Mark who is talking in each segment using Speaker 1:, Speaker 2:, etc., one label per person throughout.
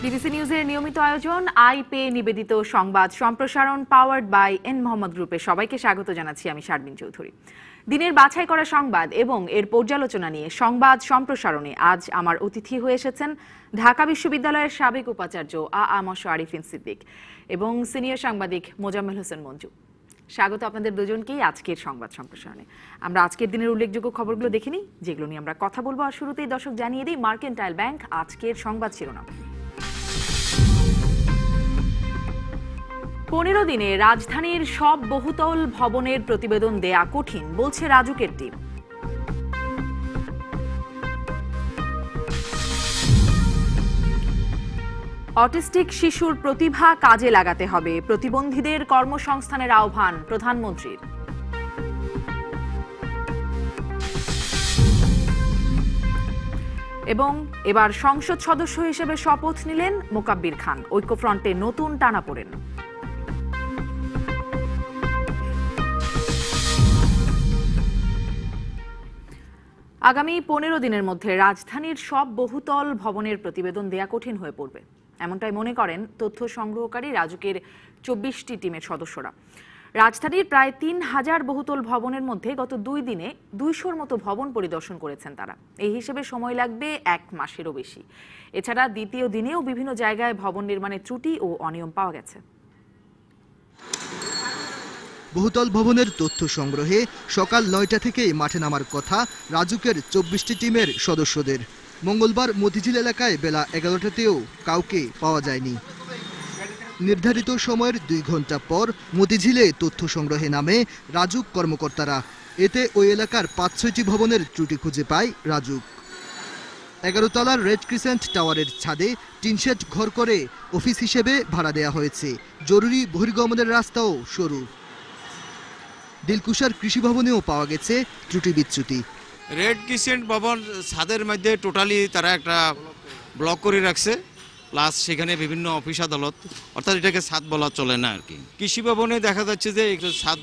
Speaker 1: DBC নিউজের নিয়মিত আয়োজন আই পে নিবেদিত সংবাদ সম্প্রসারণ পাওয়ার্ড বাই এন মোহাম্মদ গ্রুপে সবাইকে স্বাগত জানাচ্ছি আমি শারমিন চৌধুরী। দিনের বাছাই করা সংবাদ এবং এর পর্যালোচনা নিয়ে সংবাদ সম্প্রসারণে আজ আমার অতিথি হয়ে এসেছেন ঢাকা বিশ্ববিদ্যালয়ের সাবেক উপাচার্য আ.আ.ম আরিফিন সিদ্দিক এবং সিনিয়র সাংবাদিক মোজাম্মেল হোসেন মঞ্জু। স্বাগত আপনাদের দুজনকেই আজকের সংবাদ সম্প্রসারণে। আমরা আজকের দিনের উল্লেখযোগ্য খবরগুলো দেখে নিই, যেগুলো নিয়ে আমরা কথা বলবো। আর শুরুতেই দর্শক জানিয়ে দিই মার্কেন্টাইল ব্যাংক আজকের সংবাদ শিরোনাম। 15 দিনে রাজধানীর সব বহুতল ভবনের প্রতিবেদন দেয়া কঠিন, বলছে রাজুকের টিম। অটিস্টিক শিশুর প্রতিভা কাজে লাগাতে হবে, প্রতিবন্ধীদের কর্মসংস্থানের আহ্বান প্রধানমন্ত্রীর। এবং এবার সংসদ সদস্য হিসেবে শপথ নিলেন মোকাব্বির খান, ঐক্যফ্রন্টে নতুন টানাপোড়েন। আগামী 15 দিনের মধ্যে রাজধানীর সব বহুতল ভবনের প্রতিবেদন দেয়া কঠিন হয়ে পড়বে, এমনটাই মনে করেন তথ্য সংগ্রহকারী রাজুকের 24টি টিমের সদস্যরা। রাজধানীর প্রায় 3000 বহুতল ভবনের মধ্যে গত 2 দিনে 200-র মতো ভবন পরিদর্শন করেছেন তারা। এই হিসেবে সময় লাগবে 1 মাসেরও বেশি। এছাড়া দ্বিতীয় দিনেও বিভিন্ন জায়গায় ভবন নির্মাণে ত্রুটি ও অনিয়ম পাওয়া গেছে।
Speaker 2: বহুতল ভবনের তথ্য সংগ্রহে সকাল 9টা থেকেই মাঠে নামার কথা রাজুকের 24টি টিমের সদস্যদের। মঙ্গলবার মতিঝিল এলাকায় বেলা 11টাতেও কাউকে পাওয়া যায়নি। নির্ধারিত সময়ের 2 ঘন্টা পর মতিঝিলে তথ্য সংগ্রহে নামে রাজুক কর্মকর্তারা। এতে ওই এলাকার 5-6টি ভবনের ত্রুটি খুঁজে পায় রাজুক। 11 তলার রেড ক্রিসেন্ট টাওয়ারের ছাদে টিনশেড ঘর করে অফিস হিসেবে ভাড়া দেওয়া হয়েছে। জরুরি বহির্গমনের রাস্তাও সরু। দিলকুশার কৃষি ভবনেও পাওয়া গেছে ত্রুটি বিচ্যুতি।
Speaker 3: রেড ক্রিসেন্ট ভবন ছাদের মধ্যে টোটালি তারা একটা ব্লক করে রাখছে, প্লাস সেখানে বিভিন্ন অফিস আদালত, অর্থাৎ এটাকে ছাদ বলা চলে না আর কি। কৃষি ভবনে দেখা যাচ্ছে যে একটু ছাদ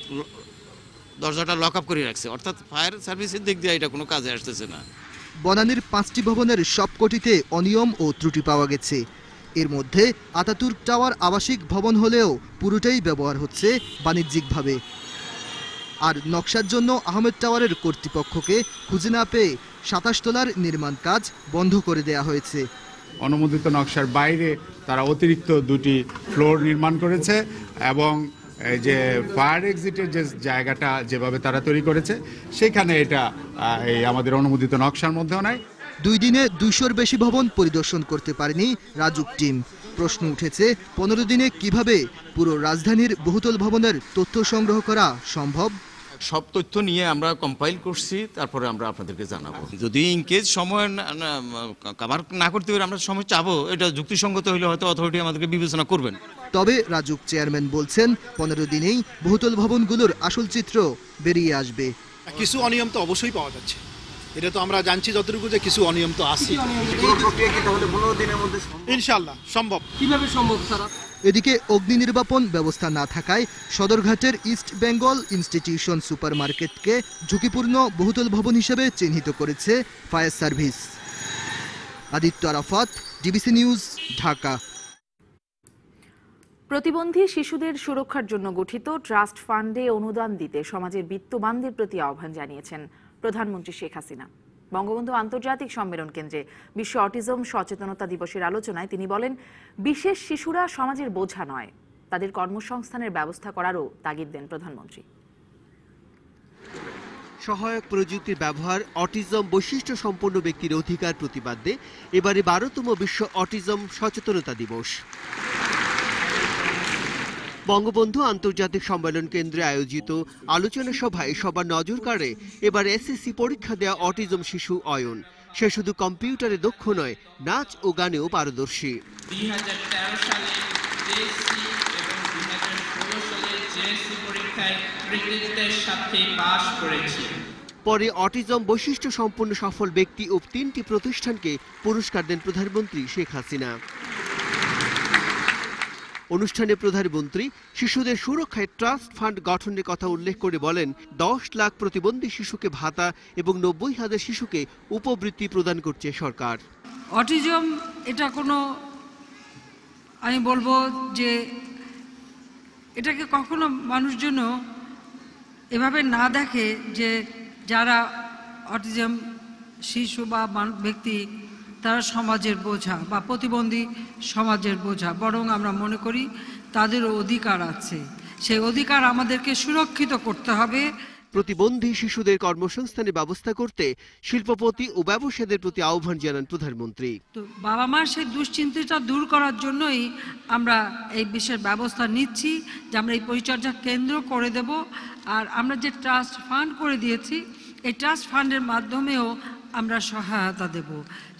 Speaker 3: দরজাটা লক আপ করে রাখছে, অর্থাৎ ফায়ার সার্ভিসের দিক দিয়ে এটা কোনো কাজে আসতেছে না।
Speaker 2: বনানীর 5টি ভবনের সবকটিতে অনিয়ম ও ত্রুটি পাওয়া গেছে। এর মধ্যে আতাতুর্ক টাওয়ার আবাসিক ভবন হলেও পুরোটাই ব্যবহার হচ্ছে বাণিজ্যিকভাবে। আর নকশার জন্য আহমেদ টাওয়ারের কর্তৃপক্ষকে খুঁজে না পেয়ে 27 তলার নির্মাণ কাজ বন্ধ করে দেয়া হয়েছে।
Speaker 4: অনুমোদিত নকশার বাইরে তারা অতিরিক্ত 2টি ফ্লোর নির্মাণ করেছে এবং যে ফায়ার এক্সিটের যে জায়গাটা যেভাবে তারা তৈরি করেছে সেখানে এটা এই আমাদের অনুমোদিত নকশার মধ্যেও নাই।
Speaker 2: 2 দিনে 200-র বেশি ভবন পরিদর্শন করতে পারেনি রাজুক টিম। প্রশ্ন উঠেছে 15 দিনে কিভাবে পুরো রাজধানীর বহুতল ভবনের তথ্য সংগ্রহ করা সম্ভব।
Speaker 3: সব তথ্য নিয়ে আমরা কম্পাইল করছি, তারপরে আমরা আপনাদেরকে জানাবো। যদি ইনকেস সময় কভার না করতে পারে আমরা সময় চাবো, এটা যুক্তিসঙ্গত হলে হয়তো অথরিটি আমাদেরকে বিবেচনা করবেন।
Speaker 2: তবে রাজুক চেয়ারম্যান বলছেন 15 দিনেই বহুতল ভবনগুলোর আসল চিত্র বেরিয়ে আসবে।
Speaker 5: কিছু অনিয়ম তো অবশ্যই পাওয়া যাচ্ছে, এটা তো আমরা জানছি যতটুকু যে কিছু অনিয়ম তো আছে। ইনশাআল্লাহ সম্ভব। কিভাবে সম্ভব স্যার?
Speaker 2: এদিকে অগ্নি নির্বাপন ব্যবস্থা না থাকায় সদরঘাটের ইস্ট বেঙ্গল ইনস্টিটিউশন সুপারমার্কেটকে ঝুঁকিপূর্ণ বহুতল ভবন হিসেবে চিহ্নিত করেছে fire service. Aditya Arafat, DBC news, Dhaka.
Speaker 1: প্রতিবন্ধী শিশুদের সুরক্ষার জন্য গঠিত ট্রাস্ট ফান্ডে অনুদান দিতে সমাজের বিত্তবানদের প্রতি আহ্বান জানিয়েছেন প্রধানমন্ত্রী শেখ হাসিনা। বঙ্গবন্ধু আন্তর্জাতিক সম্মেলন কেন্দ্রে বিশ্ব অটিজম সচেতনতা দিবসের আলোচনায় তিনি বলেন, বিশেষ শিশুরা সমাজের বোঝা নয়, তাদের কর্মসংস্থানের ব্যবস্থা করারও তাগিদ দেন প্রধানমন্ত্রী।
Speaker 6: সহায়ক প্রযুক্তির ব্যবহার অটিজম বৈশিষ্ট্য সম্পন্ন ব্যক্তির অধিকার প্রতিপাদ্যে এবারে 12তম বিশ্ব অটিজম সচেতনতা দিবস। বঙ্গবন্ধু আন্তর্জাতিক সম্মেলন কেন্দ্রে আয়োজিত আলোচনা সভায় সবার নজর কাড়ে এবার এসএসসি পরীক্ষা দেয়া অটিজম শিশু অয়ন। সে শুধু কম্পিউটারে দক্ষ নয়, নাচ ও গানেও পারদর্শী।
Speaker 7: 2013 সালে জেএসসি এবং 2016 সালে জেএসসি পরীক্ষায় কৃতিত্বের সাথে পাস করেছি।
Speaker 6: পরে অটিজম বৈশিষ্ট্য সম্পন্ন সফল ব্যক্তি ও 3টি প্রতিষ্ঠানকে পুরস্কার দেন প্রধানমন্ত্রী শেখ হাসিনা। অনুষ্ঠানে প্রধানমন্ত্রী শিশুদের সুরক্ষায় ট্রাস্ট ফান্ড গঠনের কথা উল্লেখ করে বলেন, 10 লাখ প্রতিবন্ধী শিশুকে ভাতা এবং 90,000 শিশুকে উপবৃত্তি প্রদান করছে সরকার।
Speaker 8: অটিজম এটা কোনো আমি বলবো যে এটাকে কখনো মানুষজন এভাবে না দেখে যে যারা অটিজম শিশু বা ব্যক্তি তারা সমাজের বোঝা বা প্রতিবন্ধী সমাজের বোঝা, বরং আমরা মনে করি তাদেরও অধিকার আছে। সেই অধিকার আমাদেরকে সুরক্ষিত করতে হবে।
Speaker 6: প্রতিবন্ধী শিশুদের কর্মসংস্থানের ব্যবস্থা করতে শিল্পপতি ও ব্যবসায়ীদের প্রতি আহ্বান জানান প্রধানমন্ত্রী।
Speaker 8: তো বাবা মার সেই দুশ্চিন্তাটা দূর করার জন্যই আমরা এই বিশেষ ব্যবস্থা নিচ্ছি যে আমরা এই পরিচর্যা কেন্দ্র করে দেব। আর আমরা যে ট্রাস্ট ফান্ড করে দিয়েছি, এই ট্রাস্ট ফান্ডের মাধ্যমেও আমরা সহায়তা দেব।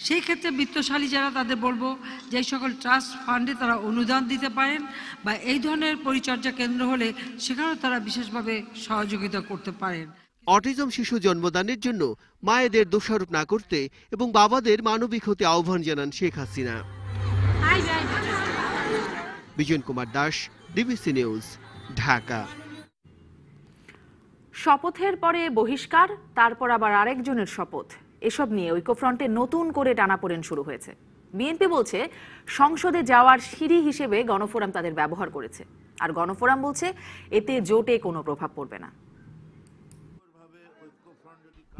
Speaker 8: সেই ক্ষেত্রে বিত্তশালী যারা তাদের বলবো যে এই সকল ট্রাস্ট ফান্ডে তারা অনুদান দিতে পারেন, বা এই ধরনের পরিচর্যা কেন্দ্র হলে সেখানেও তারা বিশেষভাবে সহযোগিতা করতে পারেন।
Speaker 6: অটিজম শিশু জন্মদানের জন্য মায়েদের দোষারোপ না করতে এবং বাবাদের মানবিক হতে আহ্বান জানান শেখ হাসিনা। Bijan Kumar Das, DBC news, Dhaka.
Speaker 1: শপথের পরে বহিষ্কার, তারপর আবার আরেকজনের শপথ, এসব নিয়ে ঐক্যফ্রন্টে নতুন করে টানাপোড়েন শুরু হয়েছে। বিএনপি বলছে সংসদে যাওয়ার সিঁড়ি হিসেবে গণফোরাম তাদের ব্যবহার করেছে, আর গণফোরাম বলছে এতে জোটে কোনো প্রভাব পড়বে না।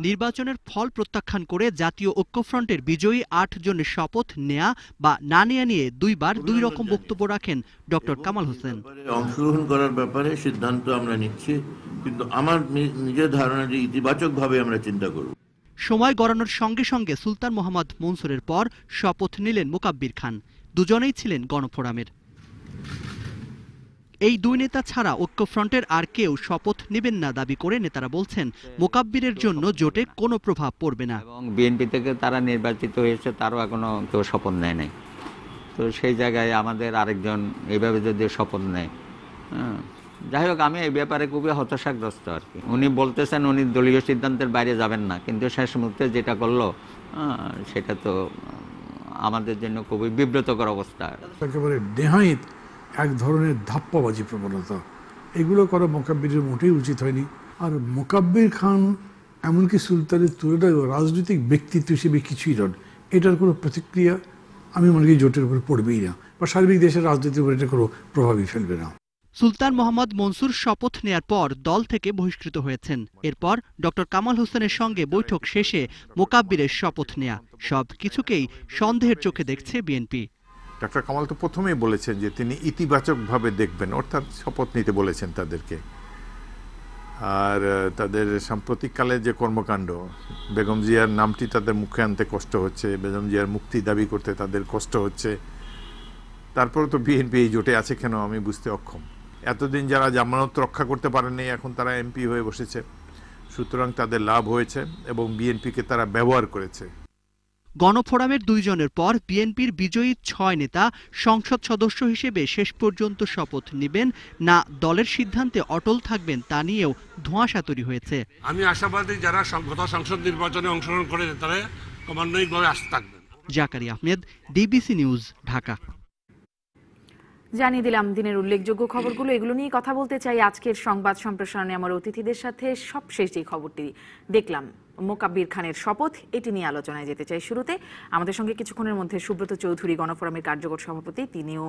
Speaker 9: নির্বাচনের ফল প্রত্যাখ্যান করে জাতীয় ঐক্যফ্রন্টের বিজয়ী 8 জনের শপথ নেয়া বা না নেয়া নিয়ে দুইবার দুই রকম বক্তব্য রাখেন ডক্টর কামাল হোসেন।
Speaker 10: অংশগ্রহণ করার ব্যাপারে সিদ্ধান্ত আমরা নিচ্ছি, কিন্তু আমার নিজের ধারণা যে ইতিবাচকভাবে আমরা চিন্তা করব।
Speaker 9: সময় গড়ানোর সঙ্গে সঙ্গে সুলতান মোহাম্মদ মনসুরের পর শপথ নিলেন মোকাব্বির খান। দুজনেই ছিলেন গণফোরামের। এই দুই নেতা ছাড়া ঐক্যফ্রন্টের আর কেউ শপথ নেবেন না দাবি করে নেতারা বলছেন মোকাব্বিরের জন্য জোটে কোনো প্রভাব পড়বে না।
Speaker 11: এবং বিএনপি থেকে তারা নির্বাচিত হয়েছে, তারও এখনো কেউ শপথ নেয় নাই। তো সেই জায়গায় আমাদের আরেকজন এইভাবে যদি শপথ নেয়, যাই হোক, আমি এই ব্যাপারে খুবই হতাশাগ্রস্ত আর কি। উনি বলতেছেন উনি দলীয় সিদ্ধান্তের বাইরে যাবেন না, কিন্তু শেষ মুহূর্তে যেটা করলো সেটা তো আমাদের জন্য খুবই বিব্রতকর অবস্থা।
Speaker 12: একেবারে নেহায়েত এক ধরনের ধাপ্পাবাজি প্রবণতা, এগুলো করা মোকাব্বিরের মোটেই উচিত হয়নি। আর মোকাব্বির খান এমনকি সুলতানের তুলনায় রাজনৈতিক ব্যক্তিত্ব হিসেবে কিছুই নন। এটার কোনো প্রতিক্রিয়া আমি মনে করি জোটের উপর পড়বেই না, বা সার্বিক দেশের রাজনীতির উপর এটা কোনো প্রভাবই ফেলবে না।
Speaker 9: সুলতান মোহাম্মদ মনসুর শপথ নেয়ার পর দল থেকে বহিষ্কৃত হয়েছেন। এরপর ডক্টর কামাল হোসেনের সঙ্গে বৈঠক শেষে মোকাব্বিরের শপথ নেয়া, সব কিছুকেই সন্দেহের চোখে দেখছে বিএনপি।
Speaker 13: ডক্টর কামাল তো প্রথমেই বলেছেন যে তিনি ইতিবাচকভাবে দেখবেন, অর্থাৎ শপথ নিতে বলেছেন তাদেরকে। আর তাদের সাম্প্রতিককালে যে কর্মকাণ্ড, বেগম জিয়ার নামটি তাদের মুখে আনতে কষ্ট হচ্ছে, বেগম জিয়ার মুক্তি দাবি করতে তাদের কষ্ট হচ্ছে, তারপরে তো বিএনপি এই জোটে আছে কেন আমি বুঝতে অক্ষম। এতদিন যারা জামানত রক্ষা করতে পারেননি এখন তারা এমপি হয়ে বসেছে, সুতরাং তাদের লাভ হয়েছে এবং বিএনপিকে তারা ব্যবহার করেছে।
Speaker 9: গণফোরামের 2 জনের পর বিএনপির বিজয়ী 6 নেতা সংসদ সদস্য হিসেবে শেষ পর্যন্ত শপথ নেবেন না দলের সিদ্ধান্তে অটল থাকবেন তা নিয়েও ধোঁয়াশা তৈরি হয়েছে।
Speaker 14: আমি আশাবাদী যারা গত সংসদ নির্বাচনে অংশগ্রহণ করে তারা ক্রমান্বয়িকভাবে আসতে থাকবেন।
Speaker 9: Zakaria Ahmed, DBC news, Dhaka.
Speaker 1: জানিয়ে দিলাম দিনের উল্লেখযোগ্য খবরগুলো। এগুলো নিয়ে কথা বলতে চাই আজকের সংবাদ সম্প্রসারণে আমার অতিথিদের সাথে। সবশেষ যে খবরটি দেখলাম মোকাব্বির খানের শপথ, এটি নিয়ে আলোচনায় যেতে চাই। শুরুতে আমাদের সঙ্গে কিছুক্ষণের মধ্যে সুব্রত চৌধুরী, গণফোরামের কার্যকর সভাপতি, তিনিও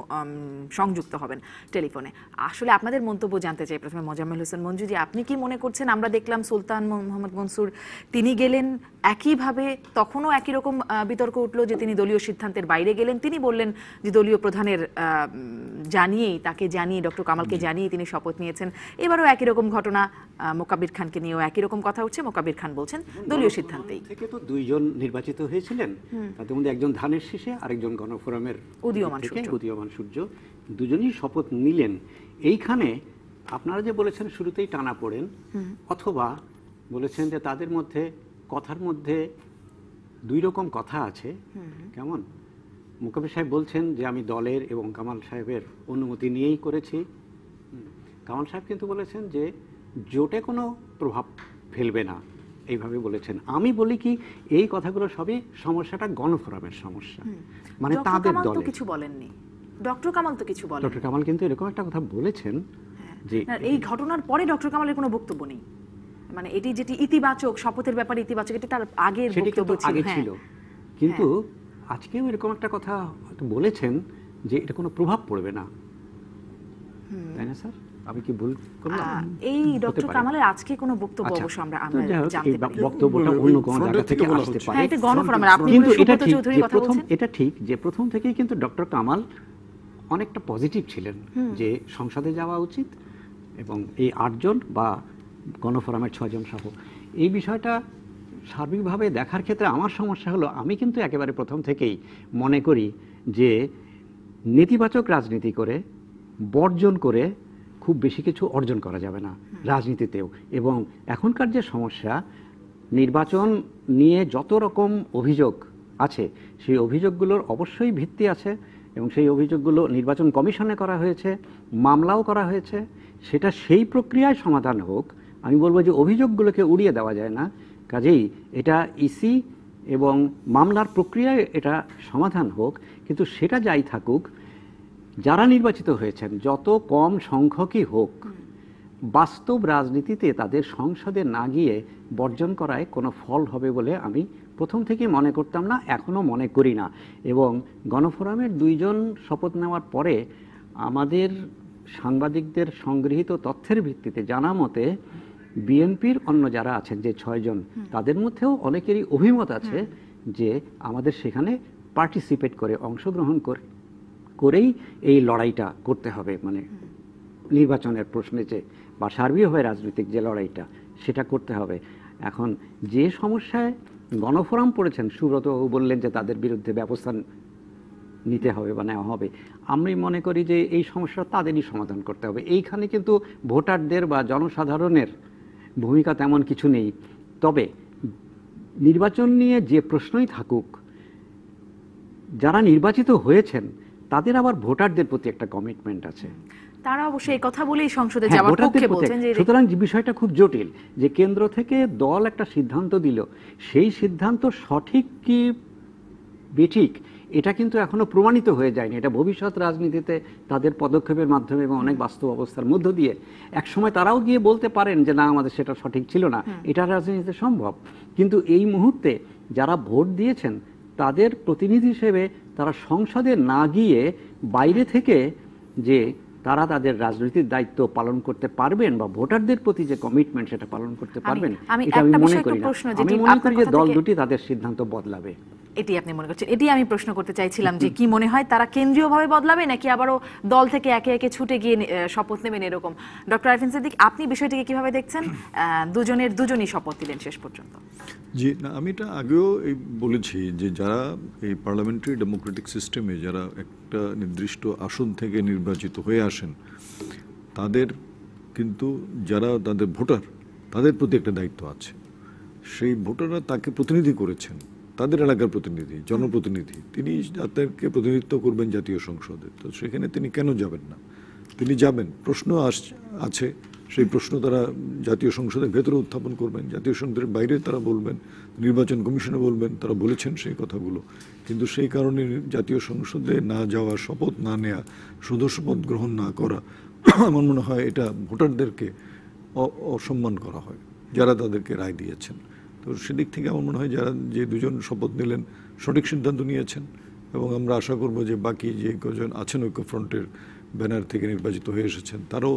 Speaker 1: সংযুক্ত হবেন টেলিফোনে। আসলে আপনাদের মন্তব্য জানতে চাই। প্রথমে মোজাম্মেল হোসেন মঞ্জু জি, আপনি কি মনে করছেন? আমরা দেখলাম সুলতান মোহাম্মদ মনসুর তিনি গেলেন, একইভাবে তখনও একই রকম বিতর্ক উঠলো যে তিনি দলীয় সিদ্ধান্তের বাইরে গেলেন। তিনি বললেন যে দলীয় প্রধানের তাকে জানিয়ে, ডক্টর কামালকে জানিয়ে তিনি শপথ নিয়েছেন। এবারও একই রকম ঘটনা, মোকাব্বির খানকে নিয়েও একই রকম কথা উঠছে। মোকাব্বির খান বলছেন দলীয় সিদ্ধান্তেই
Speaker 15: থেকে তো 2 জন নির্বাচিত হয়েছিলেন, তাদের মধ্যে একজন ধানের শীষে, আরেকজন গণফোরামের উদীয়মান সূর্য, দুজনই শপথ নিলেন। এইখানে আপনারা যে বলেছেন শুরুতেই টানা পড়েন, অথবা বলেছেন যে তাদের মধ্যে কথার মধ্যে 2 রকম কথা আছে। কেমন? মুকাব্বির সাহেব বলছেন যে আমি দলের এবং কামাল সাহেবের অনুমতি নিয়েই করেছি। কামাল সাহেব কিন্তু বলেছেন যে জোটে কোনো প্রভাব ফেলবে না, এইভাবে বলেছেন। আমি বলি কি, এই কথাগুলো সবই সমস্যাটা গণফোরামের সমস্যা, মানে তাদের দলে
Speaker 1: কিছু বলেননি। ডক্টর কামাল তো কিছু বলেন।
Speaker 15: ডক্টর কামাল কিন্তু এরকম একটা কথা বলেছেন যে
Speaker 1: এই ঘটনার পরে ডক্টর কামালের কোনো বক্তব্য নেই, মানে এটি যেটি ইতিবাচক, শপথের ব্যাপারে ইতিবাচক, এটা তার আগের বক্তব্য ছিল।
Speaker 15: কিন্তু আজকেও এরকম একটা কথা বলেছেন যে এটা কোনো প্রভাব পড়বে না, তাই না স্যার? আমি কি ভুল করলাম?
Speaker 1: এই ডক্টর কামালের আজকে কোনো বক্তব্য অবশ্য আমরা জানতে পারি,
Speaker 15: বক্তব্যটা অন্য কোনো জায়গা থেকে আসতে পারে।
Speaker 1: এটা গণফোরামের, আপনি
Speaker 15: কিন্তু এটা ঠিক
Speaker 1: চৌধুরীর
Speaker 15: যে
Speaker 1: কথা
Speaker 15: প্রথম,
Speaker 1: বলছেন,
Speaker 15: এটা ঠিক যে প্রথম থেকেই কিন্তু ডক্টর কামাল অনেকটা পজিটিভ ছিলেন যে সংসদে যাওয়া উচিত এবং এই 8 জন বা গণফোরামের 6 জন সহ এই বিষয়টা সার্বিকভাবে দেখার ক্ষেত্রে আমার সমস্যা হলো, আমি কিন্তু একেবারে প্রথম থেকেই মনে করি যে নেতিবাচক রাজনীতি করে বর্জন করে খুব বেশি কিছু অর্জন করা যাবে না রাজনীতিতেও। এবং এখনকার যে সমস্যা, নির্বাচন নিয়ে যত রকম অভিযোগ আছে সেই অভিযোগগুলোর অবশ্যই ভিত্তি আছে এবং সেই অভিযোগগুলো নির্বাচন কমিশনে করা হয়েছে, মামলাও করা হয়েছে, সেটা সেই প্রক্রিয়ায় সমাধান হোক। আমি বলবো যে অভিযোগগুলোকে উড়িয়ে দেওয়া যায় না, কাজেই এটা ইসি এবং মামলার প্রক্রিয়ায় এটা সমাধান হোক। কিন্তু সেটা যাই থাকুক, যারা নির্বাচিত হয়েছেন যত কম সংখ্যকই হোক, বাস্তব রাজনীতিতে তাদের সংসদে না গিয়ে বর্জন করায় কোনো ফল হবে বলে আমি প্রথম থেকে মনে করতাম না, এখনও মনে করি না। এবং গণফোরামের 2 জন শপথ নেওয়ার পরে আমাদের সাংবাদিকদের সংগৃহীত তথ্যের ভিত্তিতে জানা মতে বিএনপির অন্য যারা আছেন যে 6 জন, তাদের মধ্যেও অনেকেরই অভিমত আছে যে আমাদের সেখানে পার্টিসিপেট করে অংশগ্রহণ করেই এই লড়াইটা করতে হবে, মানে নির্বাচনের প্রশ্নে যে বা সার্বিকভাবে রাজনৈতিক যে লড়াইটা সেটা করতে হবে। এখন যে সমস্যায় গণফোরাম পড়েছেন, সুব্রত বললেন যে তাদের বিরুদ্ধে ব্যবস্থা নিতে হবে বা নেওয়া হবে, আমি মনে করি যে এই সমস্যা তাদেরই সমাধান করতে হবে। এইখানে কিন্তু ভোটারদের বা জনসাধারণের ভূমিকা তেমন কিছু নেই। তবে নির্বাচন নিয়ে যে প্রশ্নই থাকুক, যারা নির্বাচিত হয়েছেন তাদের আবার ভোটারদের প্রতি একটা কমিটমেন্ট আছে,
Speaker 1: তারা অবশ্যই এই কথা বলেই সংসদে যাওয়ার পক্ষে বলছেন।
Speaker 15: সুতরাং যে বিষয়টা খুব জটিল যে কেন্দ্র থেকে দল একটা সিদ্ধান্ত দিল, সেই সিদ্ধান্ত সঠিক কি বেঠিক এটা কিন্তু এখনো প্রমাণিত হয়ে যায়নি। এটা ভবিষ্যৎ রাজনীতিতে তাদের পদক্ষেপের মাধ্যমে এবং অনেক বাস্তব অবস্থার মধ্য দিয়ে একসময় তারাও গিয়ে বলতে পারেন যে না, আমাদের সেটা সঠিক ছিল না, এটা রাজনীতিতে সম্ভব। কিন্তু এই মুহূর্তে যারা ভোট দিয়েছেন তাদের প্রতিনিধি হিসেবে তারা সংসদে না গিয়ে বাইরে থেকে যে তারা তাদের রাজনৈতিক দায়িত্ব পালন করতে পারবেন বা ভোটারদের প্রতি যে কমিটমেন্ট সেটা পালন করতে পারবেন, এটা আমি মনে করি না। আমি মনে করি যে দল দুটি তাদের সিদ্ধান্ত বদলাবে।
Speaker 1: এটি আপনি মনে করছেন? এটি আমি প্রশ্ন করতে চাইছিলাম যে কি মনে হয়, তারা কেন্দ্রীয়ভাবে বদলাবে নাকি আবারও দল থেকে একে একে ছুটে গিয়ে শপথ নেবেন এরকম? ডক্টর আরফিন সিদ্দিক, আপনি বিষয়টিকে কিভাবে দেখছেন? দুজনই শপথ নিলেন শেষ পর্যন্ত।
Speaker 16: জি না, আমি এটা আগেও বলেছি যে যারা এই পার্লামেন্টারি ডেমোক্রেটিক সিস্টেমে যারা একটা নির্দিষ্ট আসন থেকে নির্বাচিত হয়ে আসেন, তাদের কিন্তু যারা তাদের ভোটার, তাদের প্রতি একটা দায়িত্ব আছে। সেই ভোটাররা তাকে প্রতিনিধি করেছেন, তাদের এলাকার প্রতিনিধি, জনপ্রতিনিধি, তিনি তাদেরকে প্রতিনিধিত্ব করবেন জাতীয় সংসদে। তো সেখানে তিনি কেন যাবেন না? তিনি যাবেন, প্রশ্ন আছে, সেই প্রশ্ন তারা জাতীয় সংসদের ভেতরে উত্থাপন করবেন, জাতীয় সংসদের বাইরে তারা বলবেন, নির্বাচন কমিশনে বলবেন, তারা বলেছেন সেই কথাগুলো। কিন্তু সেই কারণে জাতীয় সংসদে না যাওয়া, শপথ না নেওয়া, সদস্যপদ গ্রহণ না করা, আমার মনে হয় এটা ভোটারদেরকে অসম্মান করা হয় যারা তাদেরকে রায় দিয়েছেন। তো সেদিক থেকে আমার মনে হয় যারা যে 2 জন শপথ নিলেন সঠিক সিদ্ধান্ত নিয়েছেন, এবং আমরা আশা করব যে বাকি যে কজন আছেন ঐক্যফ্রন্টের ব্যানার থেকে নির্বাচিত হয়ে এসেছেন তারাও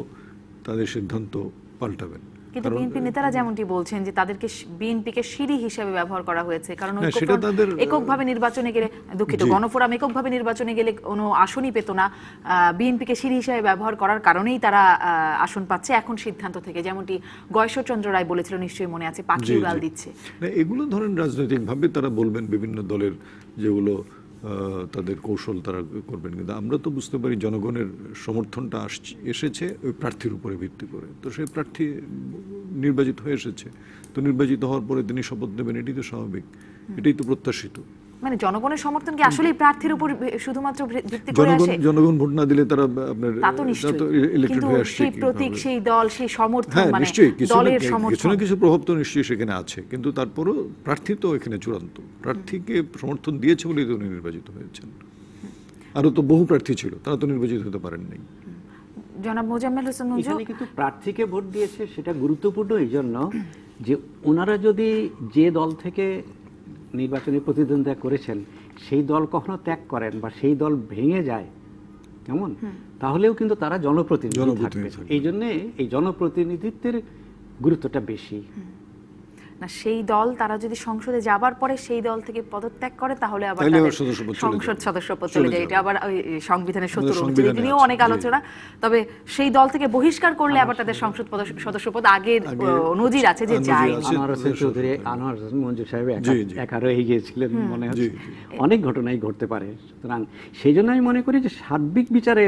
Speaker 16: তাদের সিদ্ধান্ত পাল্টাবেন।
Speaker 1: কিন্তু বিএনপি নেতারা যেমনটি বলছেন যে তাদেরকে বিএনপিকে সিঁড়ি হিসেবে ব্যবহার করা হয়েছে, কারণ এককভাবে নির্বাচনে গেলে, দুঃখিত, গণফোরাম এককভাবে নির্বাচনে গেলে কোনো আসনই পেত না, বিএনপিকে সিঁড়ি হিসেবে ব্যবহার করার কারণেই তারা আসন পাচ্ছে এখন সিদ্ধান্ত থেকে, যেমনটি গয়েশ্বরচন্দ্র রায় বলেছিল, নিশ্চয়ই মনে আছে, পাখি উড়াল দিচ্ছে।
Speaker 16: এগুলো ধরেন রাজনৈতিকভাবে তারা বলবেন, বিভিন্ন দলের যেগুলো তাদের কৌশল তারা করবেন, কিন্তু আমরা তো বুঝতে পারি জনগণের সমর্থনটা এসেছে ওই প্রার্থীর উপরে ভিত্তি করে। তো সেই প্রার্থী নির্বাচিত হয়ে এসেছে, তো নির্বাচিত হওয়ার পরে তিনি শপথ নেবেন, এটাই তো স্বাভাবিক, এটাই তো প্রত্যাশিত।
Speaker 1: মানে জনগণের সমর্থন কি আসলে প্রার্থীর উপর শুধুমাত্র ভিত্তি করে আসে?
Speaker 16: জনগণ ভোট না দিলে তারা আপনার
Speaker 1: ইলেক্টেড হয়ে আসছে, সেই প্রতীক, সেই দল, সেই সমর্থন, মানে দলের সমর্থন,
Speaker 16: কিছু না কিছু প্রভাব তো নিশ্চয়ই সেখানে আছে। কিন্তু তারপরও প্রার্থী তো এখানে চূড়ান্ত, প্রার্থীকে সমর্থন দিয়েছে বলেই তো উনি নির্বাচিত হয়েছেন। আরো তো বহু প্রার্থী ছিল, তারা তো নির্বাচিত হতে পারেন নাই।
Speaker 1: জনাব মোজাম্মেল হোসেন মঞ্জু,
Speaker 15: এখানে কিন্তু প্রার্থীকে ভোট দিয়েছে সেটা গুরুত্বপূর্ণ এই জন্য যে ওনারা যদি যে দল থেকে নির্বাচনী প্রতিদ্বন্দ্বিতা করেছেন সেই দল কখনো ত্যাগ করেন বা সেই দল ভেঙে যায়, কেমন, তাহলেও কিন্তু তারা জনপ্রতিনিধি থাকবে। এই জন্যে এই জনপ্রতিনিধিত্বের গুরুত্বটা বেশি।
Speaker 1: না সেই দল তারা যদি সংসদে যাবার পরে সেই দল থেকে পদত্যাগ করে তাহলে আবার সংসদ সদস্যপদ চলে যায়, এটা আবার সংবিধানের ৭০ এটা নিয়েও অনেক আলোচনা। তবে সেই দল থেকে বহিষ্কার করলে আবার তাদের সংসদ সদস্যপদ আগের নজির আছে যে যায়।
Speaker 15: আনোয়ার হোসেন চৌধুরী, আনোয়ার হোসেন মঞ্জু সাহেব একা রয়ে গিয়েছিলেন মনে হচ্ছে, অনেক ঘটনাই ঘটতে পারে। সুতরাং সেই জন্য আমি মনে করি যে সার্বিক বিচারে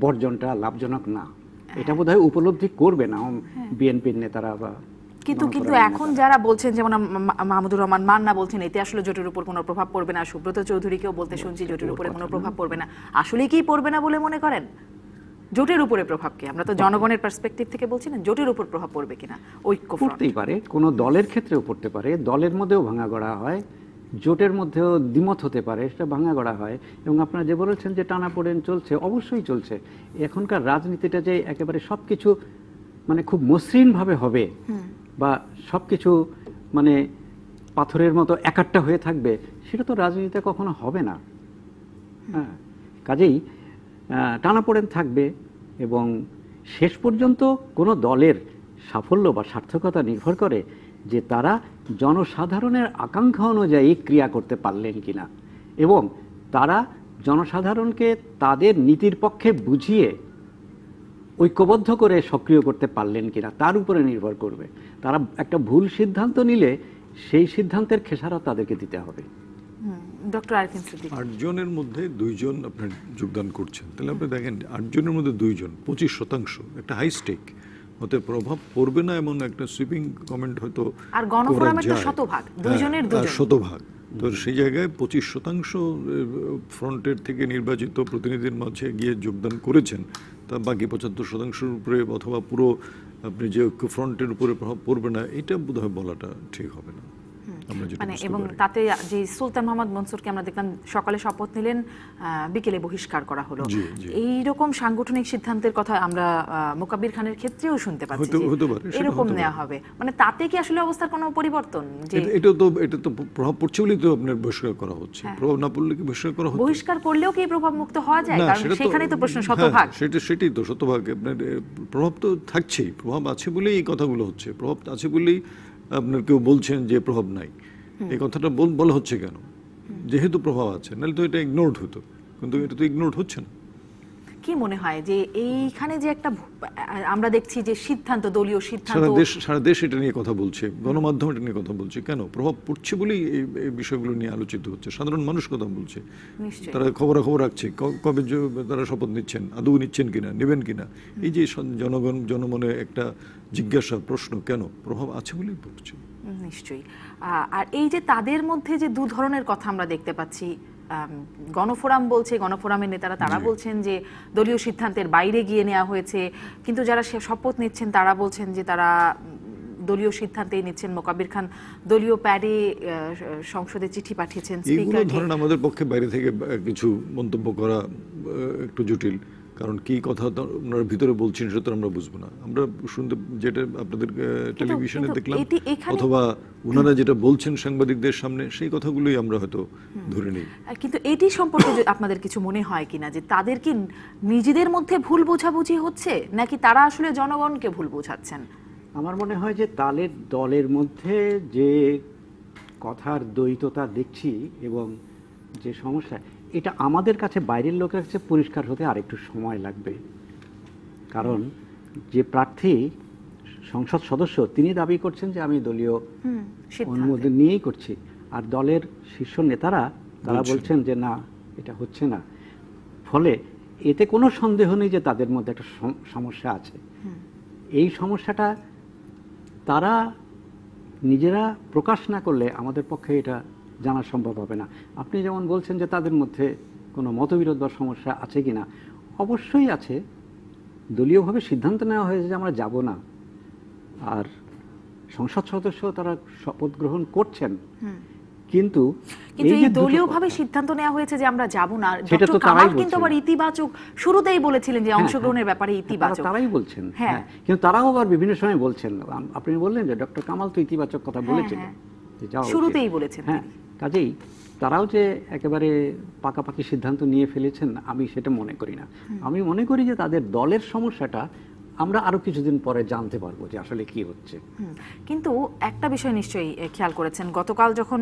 Speaker 15: বর্জনটা লাভজনক না, এটা বোধহয় উপলব্ধি করবে না বিএনপির নেতারা। বা
Speaker 1: কিন্তু এখন যারা বলছেন, যেমন মাহমুদুর রহমান মান্না বলছেন এতে আসলে জোটের উপর কোনো প্রভাব পড়বে না, সুব্রত চৌধুরীকেও বলতে শুনছি জোটের উপরে কোনো প্রভাব পড়বে না। আসলে কি পড়বে না বলে মনে করেন? জোটের উপরে প্রভাব কি, আমরা তো জনগণের পার্সপেক্টিভ থেকে বলছি না, জোটের উপর প্রভাব পড়বে কিনা? ঐক্য
Speaker 15: পড়তেই পারে, কোনো দলের ক্ষেত্রেও পড়তে পারে, দলের মধ্যেও ভাঙাগড়া হয়, জোটের মধ্যেও দ্বিমত হতে পারে, সেটা ভাঙাগড়া হয়। এবং আপনারা যে বলেছেন যে টানাপোড়েন চলছে, অবশ্যই চলছে। এখনকার রাজনীতিটা যে একেবারে সবকিছু মানে খুব মসৃণভাবে হবে বা সবকিছু মানে পাথরের মতো একাট্টা হয়ে থাকবে, সেটা তো রাজনীতিতে কখনো হবে না। হ্যাঁ, কাজেই টানাপোড়েন থাকবে এবং শেষ পর্যন্ত কোনো দলের সাফল্য বা সার্থকতা নির্ভর করে যে তারা জনসাধারণের আকাঙ্ক্ষা অনুযায়ী ক্রিয়া করতে পারলেন কিনা এবং তারা জনসাধারণকে তাদের নীতির পক্ষে বুঝিয়ে ঐক্যবদ্ধ করে সক্রিয় করতে পারলেন কিনা তার উপরে নির্ভর করবে। তারা একটা ভুল সিদ্ধান্ত নিলে সেই সিদ্ধান্তের খেসারত তাদেরকে দিতে হবে।
Speaker 1: ডক্টর আরিফিন সিদ্দিকী,
Speaker 16: ৮ জনের মধ্যে ২ জন আপনার যোগদান করছেন, তাহলে আপনি দেখেন ৮ জনের মধ্যে ২ জন ২৫%, একটা হাই স্টেক, ওতে প্রভাব পড়বে না এমন একটা সুইপিং কমেন্ট হয়তো
Speaker 1: আর গণফোরামের তো শতভাগ, দুইজনের দুজন
Speaker 16: শতভাগ। তো সেই জায়গায় ২৫% ফ্রন্টের থেকে নির্বাচিত প্রতিনিধির মাঝে গিয়ে যোগদান করেছেন, তা বাকি ৭৫%-এর উপরে অথবা পুরো আপনি যে ফ্রন্টের উপরে প্রভাব পড়বে না, এটা বোধহয় বলাটা ঠিক হবে না।
Speaker 1: মানে এবং তাতে যে সুলতান মোহাম্মদ মনসুরকে আমরা দেখলাম সকালে শপথ নিলেন, বিকেলে বহিষ্কার করা হলো। এইরকম সাংগঠনিক সিদ্ধান্তের কথা আমরা মোকাব্বির খানের ক্ষেত্রেও শুনতে পাচ্ছি এরকম নেওয়া হবে, মানে তাতে কি আসলে অবস্থার কোনো পরিবর্তন? যে
Speaker 16: এটা তো প্রভাব পড়ছে বলেই তো আপনার বহিষ্কার করা হচ্ছে, প্রভাব না পড়লে কি বহিষ্কার করা হচ্ছে?
Speaker 1: বহিষ্কার করলেও কি প্রভাব মুক্ত হওয়া যায়? কারণ সেখানেই তো প্রশ্ন, শতভাগ।
Speaker 16: সেটাই তো শতভাগ, আপনার প্রভাব তো থাকছেই, প্রভাব আছে বলেই এই কথাগুলো হচ্ছে, প্রভাব আছে বলেই আপনার কেউ বলছেন যে প্রভাব নাই, এই কথাটা বলা হচ্ছে কেন? যেহেতু প্রভাব আছে, নাহলে তো এটা ইগনোরড হতো, কিন্তু এটা তো ইগনোরড হচ্ছে না।
Speaker 1: কি মনে হয় যে এইখানে যে একটা আমরা দেখছি যে সিদ্ধান্ত, দলীয় সিদ্ধান্ত,
Speaker 16: সারা দেশ এটা নিয়ে কথা বলছে, গণমাধ্যম এটা নিয়ে কথা বলছে, কেন? প্রভাব পড়ছে বলেই এই বিষয়গুলো নিয়ে আলোচিত হচ্ছে, সাধারণ মানুষ কথা বলছে, তারা খবরাখবর রাখছে, কবে তারা শপথ নিচ্ছেন, আদৌ নিচ্ছেন কিনা, নেবেন কিনা, এই যে জনমনে একটা জিজ্ঞাসা, প্রশ্ন, কেন? প্রভাব আছে বলেই পড়ছে।
Speaker 1: নিশ্চয়ই। আর এই যে তাদের মধ্যে যে দু ধরনের কথা আমরা দেখতে পাচ্ছি, গণফোরাম বলছে, গণফোরামের নেতারা তারা বলছেন যে দলীয় সিদ্ধান্তের বাইরে গিয়ে নেওয়া হয়েছে, কিন্তু যারা শপথ নিচ্ছেন তারা বলছেন যে তারা দলীয় সিদ্ধান্তেই নিচ্ছেন। মোকাব্বির খান দলীয় প্যাডে সংসদে চিঠি পাঠিয়েছেন স্পিকারকে।
Speaker 16: ধরেন আমাদের পক্ষে বাইরে থেকে কিছু মন্তব্য করা একটু জটিল, কারণ কি কথা আপনারা ভিতরে বলছেন সেটা তো আমরা বুঝবো না। আমরা শুনতে যেটা আপনাদের টেলিভিশনে দেখলাম অথবা ওনারা যেটা বলছেন সাংবাদিকদের সামনে, সেই কথাগুলোই আমরা হয়তো ধরে নিই।
Speaker 1: কিন্তু এটি সম্পর্কে আপনাদের কিছু মনে হয় কিনা যে তাদের কি নিজেদের মধ্যে ভুল বোঝাবুঝি হচ্ছে, নাকি তারা আসলে জনগণকে ভুল বোঝাচ্ছেন?
Speaker 15: আমার মনে হয় যে দলের মধ্যে যে কথার দ্বৈততা দেখছি এবং যে সমস্যা, এটা আমাদের কাছে, বাইরের লোকের কাছে পরিষ্কার হতে আরেকটু সময় লাগবে। কারণ যে প্রার্থী সংসদ সদস্য তিনি দাবি করছেন যে আমি দলীয় অনুমোদন নিয়েই করছি, আর দলের শীর্ষ নেতারা তারা বলছেন যে না, এটা হচ্ছে না। ফলে এতে কোনো সন্দেহ নেই যে তাদের মধ্যে একটা সমস্যা আছে। এই সমস্যাটা তারা নিজেরা প্রকাশ না করলে আমাদের পক্ষে এটা জানা সম্ভব হবে না। আপনি যেমন বলছেন যে তাদের মধ্যে কোনো মতবিরোধ বা সমস্যা আছে কিনা, অবশ্যই আছে। দলীয়ভাবে সিদ্ধান্ত নেওয়া হয়েছে যে আমরা যাব না, আর সংসদ সদস্য তারা শপথ গ্রহণ করছেন, কিন্তু
Speaker 1: এই দলীয়ভাবে সিদ্ধান্ত নেওয়া হয়েছে যে আমরা যাব না, ডক্টর কামাল কিন্তু আবার ইতিবাচক শুরুতেই বলেছিলেন যে অংশগ্রহণের ব্যাপারে ইতিবাচক,
Speaker 15: তারাই বলছেন। হ্যাঁ, কিন্তু তারাও আবার বিভিন্ন সময় বলছেন। আপনি বললেন যে ডক্টর কামাল তো ইতিবাচক কথা বলেছিলেন,
Speaker 1: শুরুতেই বলেছেন।
Speaker 15: হ্যাঁ, কাজেই তারাও যে একেবারে পাকাপাকি সিদ্ধান্ত নিয়ে ফেলেছেন আমি সেটা মনে করি না। আমি মনে করি যে তাদের দলের সমস্যাটা আমরা আরো কিছুদিন পরে জানতে পারবো যে আসলে কি হচ্ছে।
Speaker 1: কিন্তু একটা বিষয় নিশ্চয়ই খেয়াল করেছেন, গতকাল যখন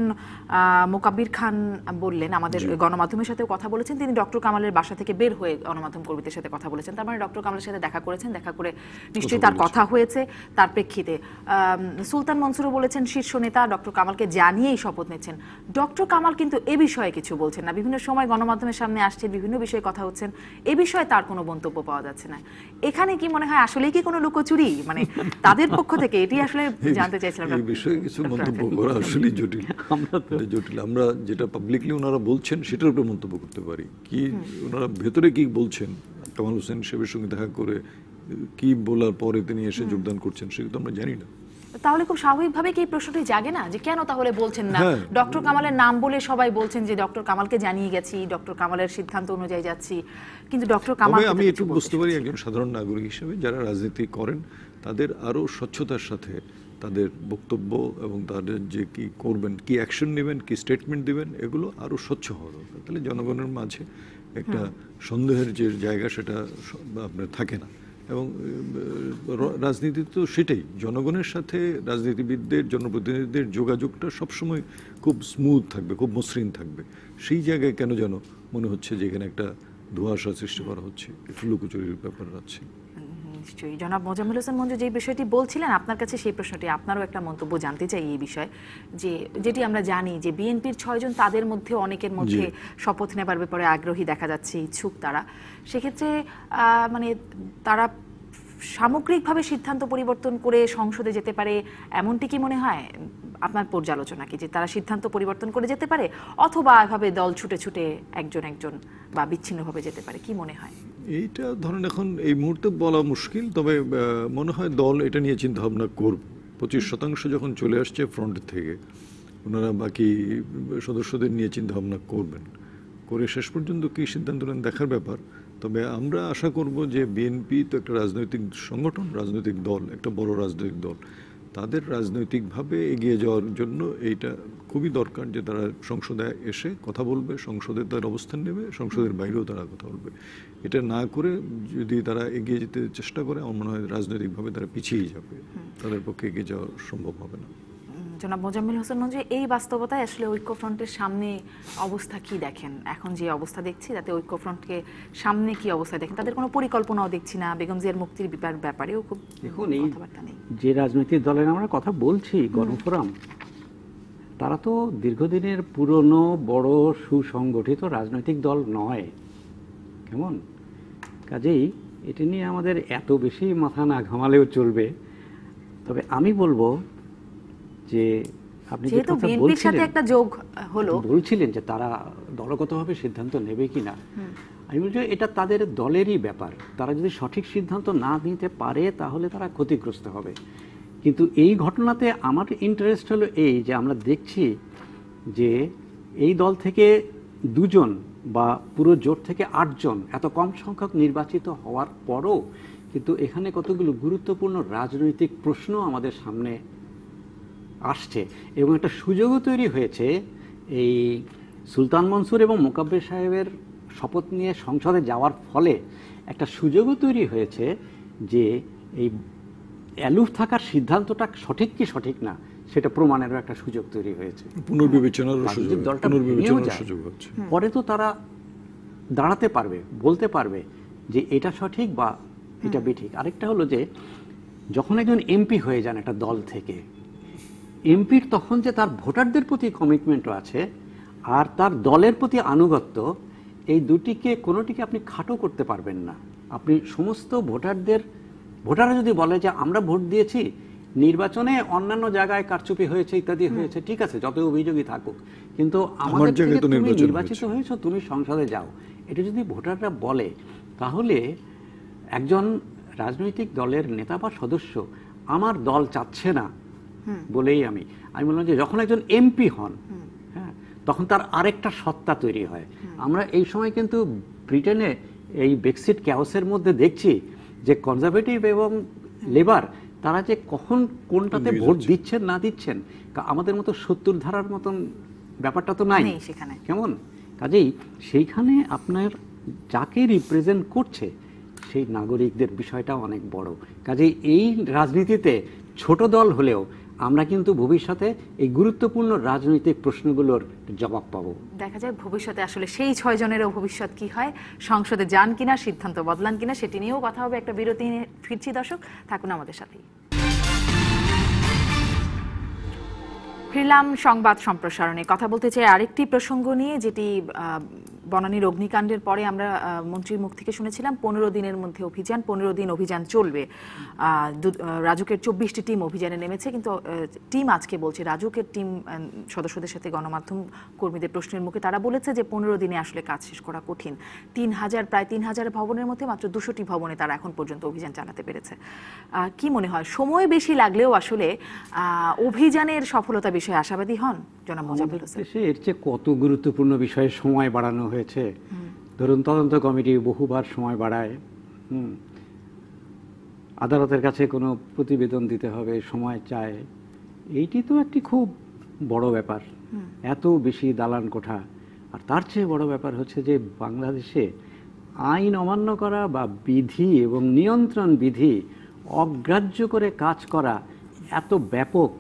Speaker 1: মোকাব্বির খান বললেন, আমাদের গণমাধ্যমের সাথে কথা বলেছেন, তিনি ডক্টর কামালের বাসা থেকে বের হয়ে গণমাধ্যম কর্মীদের সাথে কথা বলেছেন। তার মানে ডক্টর কামালের সাথে দেখা করেছেন, দেখা করে নিশ্চয়ই তার কথা হয়েছে। তার প্রেক্ষিতে সুলতান মনসুরও বলেছেন শীর্ষ নেতা ডক্টর কামালকে জানিয়েই শপথ নিচ্ছেন। ডক্টর কামাল কিন্তু এ বিষয়ে কিছু বলছেন না, বিভিন্ন সময় গণমাধ্যমের সামনে আসছে, বিভিন্ন বিষয়ে কথা হচ্ছেন, এ বিষয়ে তার কোনো মন্তব্য পাওয়া যাচ্ছে না। এখানে কি মনে হয় আসলেই কি কোনো লুকোচুরি, মানে তাদের পক্ষ থেকে? এটি আসলে জানতে চাইছিলাম।
Speaker 16: এই বিষয়ে কিছু মন্তব্য করা আসলে জটিল। আমরা যেটা পাবলিকলি ওনারা বলছেন সেটার উপরে মন্তব্য করতে পারি, কি ওনারা ভেতরে কি বলছেন, কামাল হোসেন সাহেবের সঙ্গে দেখা করে কি বলার পরে তিনি এসে যোগদান করছেন সেটা তো আমরা জানি না।
Speaker 1: তাহলে খুব স্বাভাবিকভাবে কি এই প্রশ্নটি জাগে না যে কেন তাহলে বলছেন না? ডক্টর কামালের নাম বলে সবাই বলছেন যে ডক্টর কামালকে জানিয়ে গেছি, ডক্টর কামালের সিদ্ধান্ত অনুযায়ী যাচ্ছি, কিন্তু ডক্টর কামাল,
Speaker 16: আমি একটু বুঝতে পারি একজন সাধারণ নাগরিক হিসেবে যারা রাজনীতি করেন তাদের আরো স্বচ্ছতার সাথে তাদের বক্তব্য এবং তাদের যে কি করবেন, কি অ্যাকশন নেবেন, কি স্টেটমেন্ট দিবেন, এগুলো আরো স্বচ্ছ হওয়া দরকার। তাহলে জনগণের মাঝে একটা সন্দেহের যে জায়গা সেটা আপনার থাকে না। এবং রাজনীতি তো সেটাই, জনগণের সাথে রাজনীতিবিদদের, জনপ্রতিনিধিদের যোগাযোগটা সবসময় খুব স্মুথ থাকবে, খুব মসৃণ থাকবে। সেই জায়গায় কেন যেন মনে হচ্ছে যে এখানে একটা ধোঁয়াশা সৃষ্টি করা হচ্ছে, একটু লুকোচুরির ব্যাপার আছে।
Speaker 1: নিশ্চয়ই। জনাব মোজাম্মেল হোসেন মঞ্জু যে বিষয়টি বলছিলেন, আপনার কাছে সেই প্রশ্নটি, আপনারও একটা মন্তব্য জানতে চাই এই বিষয়ে, যে যেটি আমরা জানি যে বিএনপির 6 জন, তাদের মধ্যে অনেকের মধ্যে শপথ নেবার ব্যাপারে আগ্রহী দেখা যাচ্ছে, ইচ্ছুক তারা। সেক্ষেত্রে মানে তারা সামগ্রিকভাবে সিদ্ধান্ত পরিবর্তন করে সংসদে যেতে পারে, এমনটি কি মনে হয়? আপনার পর্যালোচনা কি যে তারা সিদ্ধান্ত পরিবর্তন করে যেতে পারে, অথবা এভাবে দল ছুটে ছুটে একজন বা বিচ্ছিন্নভাবে যেতে পারে? কি মনে হয়?
Speaker 16: এইটা ধরেন এখন এই মুহূর্তে বলা মুশকিল, তবে মনে হয় দল এটা নিয়ে চিন্তা ভাবনা করবে। 25% যখন চলে আসছে ফ্রন্ট থেকে, ওনারা বাকি সদস্যদের নিয়ে চিন্তা ভাবনা করবেন, করে শেষ পর্যন্ত কি সিদ্ধান্ত নেন দেখার ব্যাপার। তবে আমরা আশা করব যে বিএনপি তো একটা রাজনৈতিক সংগঠন, রাজনৈতিক দল, একটা বড় রাজনৈতিক দল, তাদের রাজনৈতিকভাবে এগিয়ে যাওয়ার জন্য এইটা খুবই দরকার যে তারা সংসদে এসে কথা বলবে, সংসদে তার অবস্থান নেবে, সংসদের বাইরেও তারা কথা বলবে। এটা না করে যদি তারা এগিয়ে যেতে চেষ্টা করে, আমার মনে হয় রাজনৈতিকভাবে তারা পিছিয়ে যাবে, তাদের পক্ষে এগিয়ে যাওয়া সম্ভব হবে না।
Speaker 1: জনাব মোজাম্মেল হোসেন মঞ্জু, এই বাস্তবতায় আসলে ঐক্যফ্রন্টের সামনে অবস্থা কি দেখেন? এখন যে অবস্থা দেখছি তাতে ঐক্যফ্রন্টকে সামনে কি অবস্থা দেখেন? তাদের কোনো পরিকল্পনাও দেখছি না, বেগম জিয়ার মুক্তির ব্যাপারেও খুব
Speaker 15: দেখুন, এই যে রাজনৈতিক দলের আমরা কথা বলছি, গণফোরাম, তারা তো দীর্ঘদিনের পুরনো বড় সুসংগঠিত রাজনৈতিক দল নয়, কেমন? কাজেই এটা নিয়ে আমাদের এত বেশি মাথা না ঘামালেও চলবে। তবে আমি বলবো যে আপনি যে কথা বলছিলেন যে তারা দলগতভাবে সিদ্ধান্ত নেবে কিনা, আমি বলছি এটা তাদের দলেরই ব্যাপার। তারা যদি সঠিক সিদ্ধান্ত না নিতে পারে তাহলে তারা ক্ষতিগ্রস্ত হবে। কিন্তু এই ঘটনাতে আমার ইন্টারেস্ট হলো এই যে আমরা দেখছি যে এই দল থেকে 2 জন বা পুরো জোট থেকে 8 জন, এত কম সংখ্যক নির্বাচিত হওয়ার পরও কিন্তু এখানে কতগুলো গুরুত্বপূর্ণ রাজনৈতিক প্রশ্ন আমাদের সামনে আসছে এবং একটা সুযোগও তৈরি হয়েছে। এই সুলতান মনসুর এবং মোকাব্বির সাহেবের শপথ নিয়ে সংসদে যাওয়ার ফলে একটা সুযোগও তৈরি হয়েছে যে এই অ্যালুফ থাকার সিদ্ধান্তটা সঠিক কি সঠিক না সেটা প্রমাণেরও একটা সুযোগ তৈরি হয়েছে। পরে তো তারা দাঁড়াতে পারবে, বলতে পারবে যে এটা সঠিক বা এটা বেঠিক। আরেকটা হলো যে যখন একজন এমপি হয়ে যান একটা দল থেকে, এমপির তখন যে তার ভোটারদের প্রতি কমিটমেন্টও আছে আর তার দলের প্রতি আনুগত্য, এই দুটিকে কোনোটিকে আপনি খাটো করতে পারবেন না। আপনি সমস্ত ভোটাররা যদি বলে যে আমরা ভোট দিয়েছি, নির্বাচনে অন্যান্য জায়গায় কারচুপি হয়েছে, ইত্যাদি হয়েছে, ঠিক আছে, যত অভিযোগই থাকুক, কিন্তু আমাদের থেকে তুমি নির্বাচিত হয়েছো, তুমি সংসদে যাও, এটা যদি ভোটাররা বলে, তাহলে একজন রাজনৈতিক দলের নেতা বা সদস্য আমার দল চাচ্ছে না বলেই আমি বললাম যে যখন একজন এমপি হন, হ্যাঁ, তখন তার আরেকটা সত্তা তৈরি হয়। আমরা এই সময় কিন্তু ব্রিটেনে এই ব্রেক্সিট ক্যাওসের মধ্যে দেখছি যে কনজারভেটিভ এবং লেবার তারা যে কখন কোনটাতে ভোট দিচ্ছেন না দিচ্ছেন, আমাদের মতো 70 ধারার মতন ব্যাপারটা তো নাই
Speaker 1: সেখানে,
Speaker 15: কেমন? কাজেই সেইখানে আপনার যাকে রিপ্রেজেন্ট করছে সেই নাগরিকদের বিষয়টা অনেক বড়। কাজেই এই রাজনীতিতে ছোট দল হলেও আমরা কিন্তু ভবিষ্যতে এই গুরুত্বপূর্ণ রাজনৈতিক প্রশ্নগুলোর জবাব পাবো।
Speaker 1: দেখা যায় ভবিষ্যতে আসলে সেই 6 জনেরও ভবিষ্যৎ কি হয়, সংসদে যান কিনা, সিদ্ধান্ত বদলান কিনা, সেটি নিয়েও কথা হবে। একটা বিরতি নিয়ে ফিরছি, দর্শক থাকুন আমাদের সাথেই। ফিরলাম সংবাদ সম্প্রসারণে। কথা বলতে চাই আরেকটি প্রসঙ্গ নিয়ে, যেটি বনানীর অগ্নিকাণ্ডের পরে আমরা মন্ত্রীর মুখ থেকে শুনেছিলাম 15 দিনের মধ্যে অভিযান, 15 দিন অভিযান চলবে। রাজুকের 24টি টিম অভিযানে নেমেছে, কিন্তু টিম আজকে বলছে, রাজুকের টিম সদস্যদের সাথে গণমাধ্যম কর্মীদের প্রশ্নের মুখে তারা বলেছে যে 15 দিনে আসলে কাজ শেষ করা কঠিন। প্রায় 3000 ভবনের মধ্যে মাত্র 200টি ভবনে তারা এখন পর্যন্ত অভিযান চালাতে পেরেছে। কি মনে হয়, সময় বেশি লাগলেও আসলে অভিযানের সফলতা বিষয়ে আশাবাদী হন জনাব মোজাম্মেল হোসেন?
Speaker 15: এর চেয়ে কত গুরুত্বপূর্ণ বিষয়ে সময় বাড়ানো হয়েছে। ধরুন, তদন্ত কমিটি বহুবার সময় বাড়ায়, আদালতের কাছে কোনো প্রতিবেদন দিতে হবে, সময় চায়। এইটি তো একটি খুব বড় ব্যাপার, এত বেশি দালান কোঠা। আর তার চেয়ে বড় ব্যাপার হচ্ছে যে বাংলাদেশে আইন অমান্য করা বা বিধি এবং নিয়ন্ত্রণ বিধি অগ্রাহ্য করে কাজ করা এত ব্যাপক।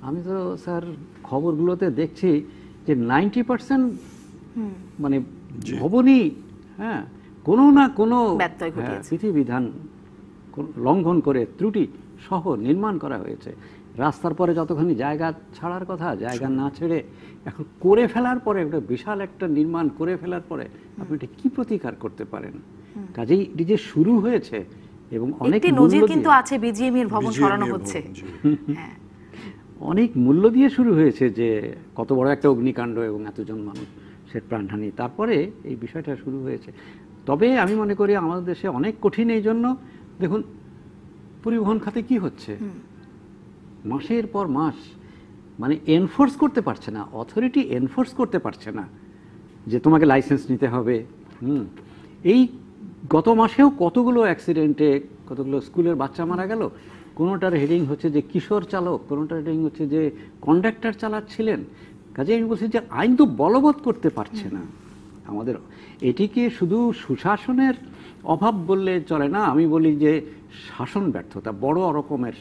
Speaker 15: আমি তো স্যার খবরগুলোতে দেখছি যে 90% মানে ভবনই কোনো না কোনো বিধিবিধান লঙ্ঘন করে ত্রুটি সহ নির্মাণ করা হয়েছে। রাস্তার পরে যতখানি জায়গা ছাড়ার কথা জায়গা না ছেড়ে এখন করে ফেলার পরে একটা বিশাল একটা নির্মাণ করে ফেলার পরে আপনি এটা কি প্রতিকার করতে পারেন? কাজেই এটি যে শুরু হয়েছে এবং অনেক
Speaker 1: নজির কিন্তু আছে, বিজিএমইর ভবন সরানো হচ্ছে,
Speaker 15: অনেক মূল্য দিয়ে শুরু হয়েছে যে কত বড় একটা অগ্নিকাণ্ড এবং এতজন মানুষের প্রাণহানি, তারপরে এই বিষয়টা শুরু হয়েছে। তবে আমি মনে করি আমাদের দেশে অনেক কঠিন এই জন্য, দেখুন পরিবহন খাতে কি হচ্ছে, মাসের পর মাস মানে এনফোর্স করতে পারছে না, অথরিটি এনফোর্স করতে পারছে না যে তোমাকে লাইসেন্স নিতে হবে। এই গত মাসেও কতগুলো অ্যাক্সিডেন্টে কতগুলো স্কুলের বাচ্চা মারা গেল, কোনোটার হেডিং হচ্ছে যে কিশোর চালক, কোনোটার হেডিং হচ্ছে যে কন্ডাক্টর চালাচ্ছিলেন। কাজে আমি বলছি যে আইন তো বলবৎ করতে পারছে না আমাদের। এটিকে শুধু সুশাসনের অভাব বললে চলে না, আমি বলি যে শাসন ব্যর্থতা, বড় রকমের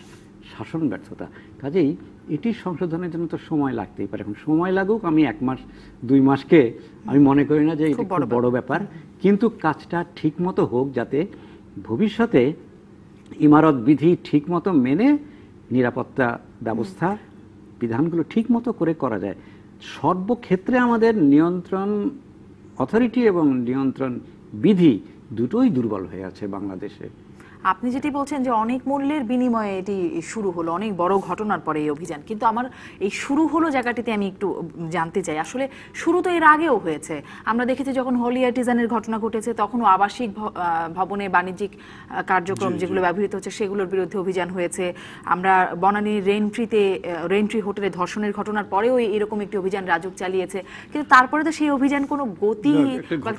Speaker 15: শাসন ব্যর্থতা। কাজেই এটি সংশোধনের জন্য তো সময় লাগতেই পারে। এখন সময় লাগুক, আমি 1 মাস 2 মাসকে আমি মনে করি না যে এটা খুব বড় ব্যাপার, কিন্তু কাজটা ঠিক মতো হোক, যাতে ভবিষ্যতে ইমারত বিধি ঠিক মতো মেনে নিরাপত্তা ব্যবস্থা বিধানগুলো ঠিক মতো করে করা যায়। সর্বক্ষেত্রে আমাদের নিয়ন্ত্রণ অথরিটি এবং নিয়ন্ত্রণ বিধি দুটোই দুর্বল হয়ে আছে বাংলাদেশে।
Speaker 1: আপনি যেটি বলছেন যে অনেক মূল্যের বিনিময়ে এটি শুরু হলো, অনেক বড় ঘটনার পরে এই অভিযান, কিন্তু আমার এই শুরু হলো জায়গাটিতে আমি একটু জানতে চাই, আসলে শুরু তো এর আগেও হয়েছে। আমরা দেখেছি যখন হোলি আর্টিজানের ঘটনা ঘটেছে তখনও আবাসিক ভবনে বাণিজ্যিক কার্যক্রম যেগুলো ব্যবহৃত হচ্ছে সেগুলোর বিরুদ্ধে অভিযান হয়েছে। আমরা বনানীর রেন্ট্রি হোটেলে ধর্ষণের ঘটনার পরেও এরকম একটি অভিযান রাজুক চালিয়েছে, কিন্তু তারপরে তো সেই অভিযান কোনো গতি,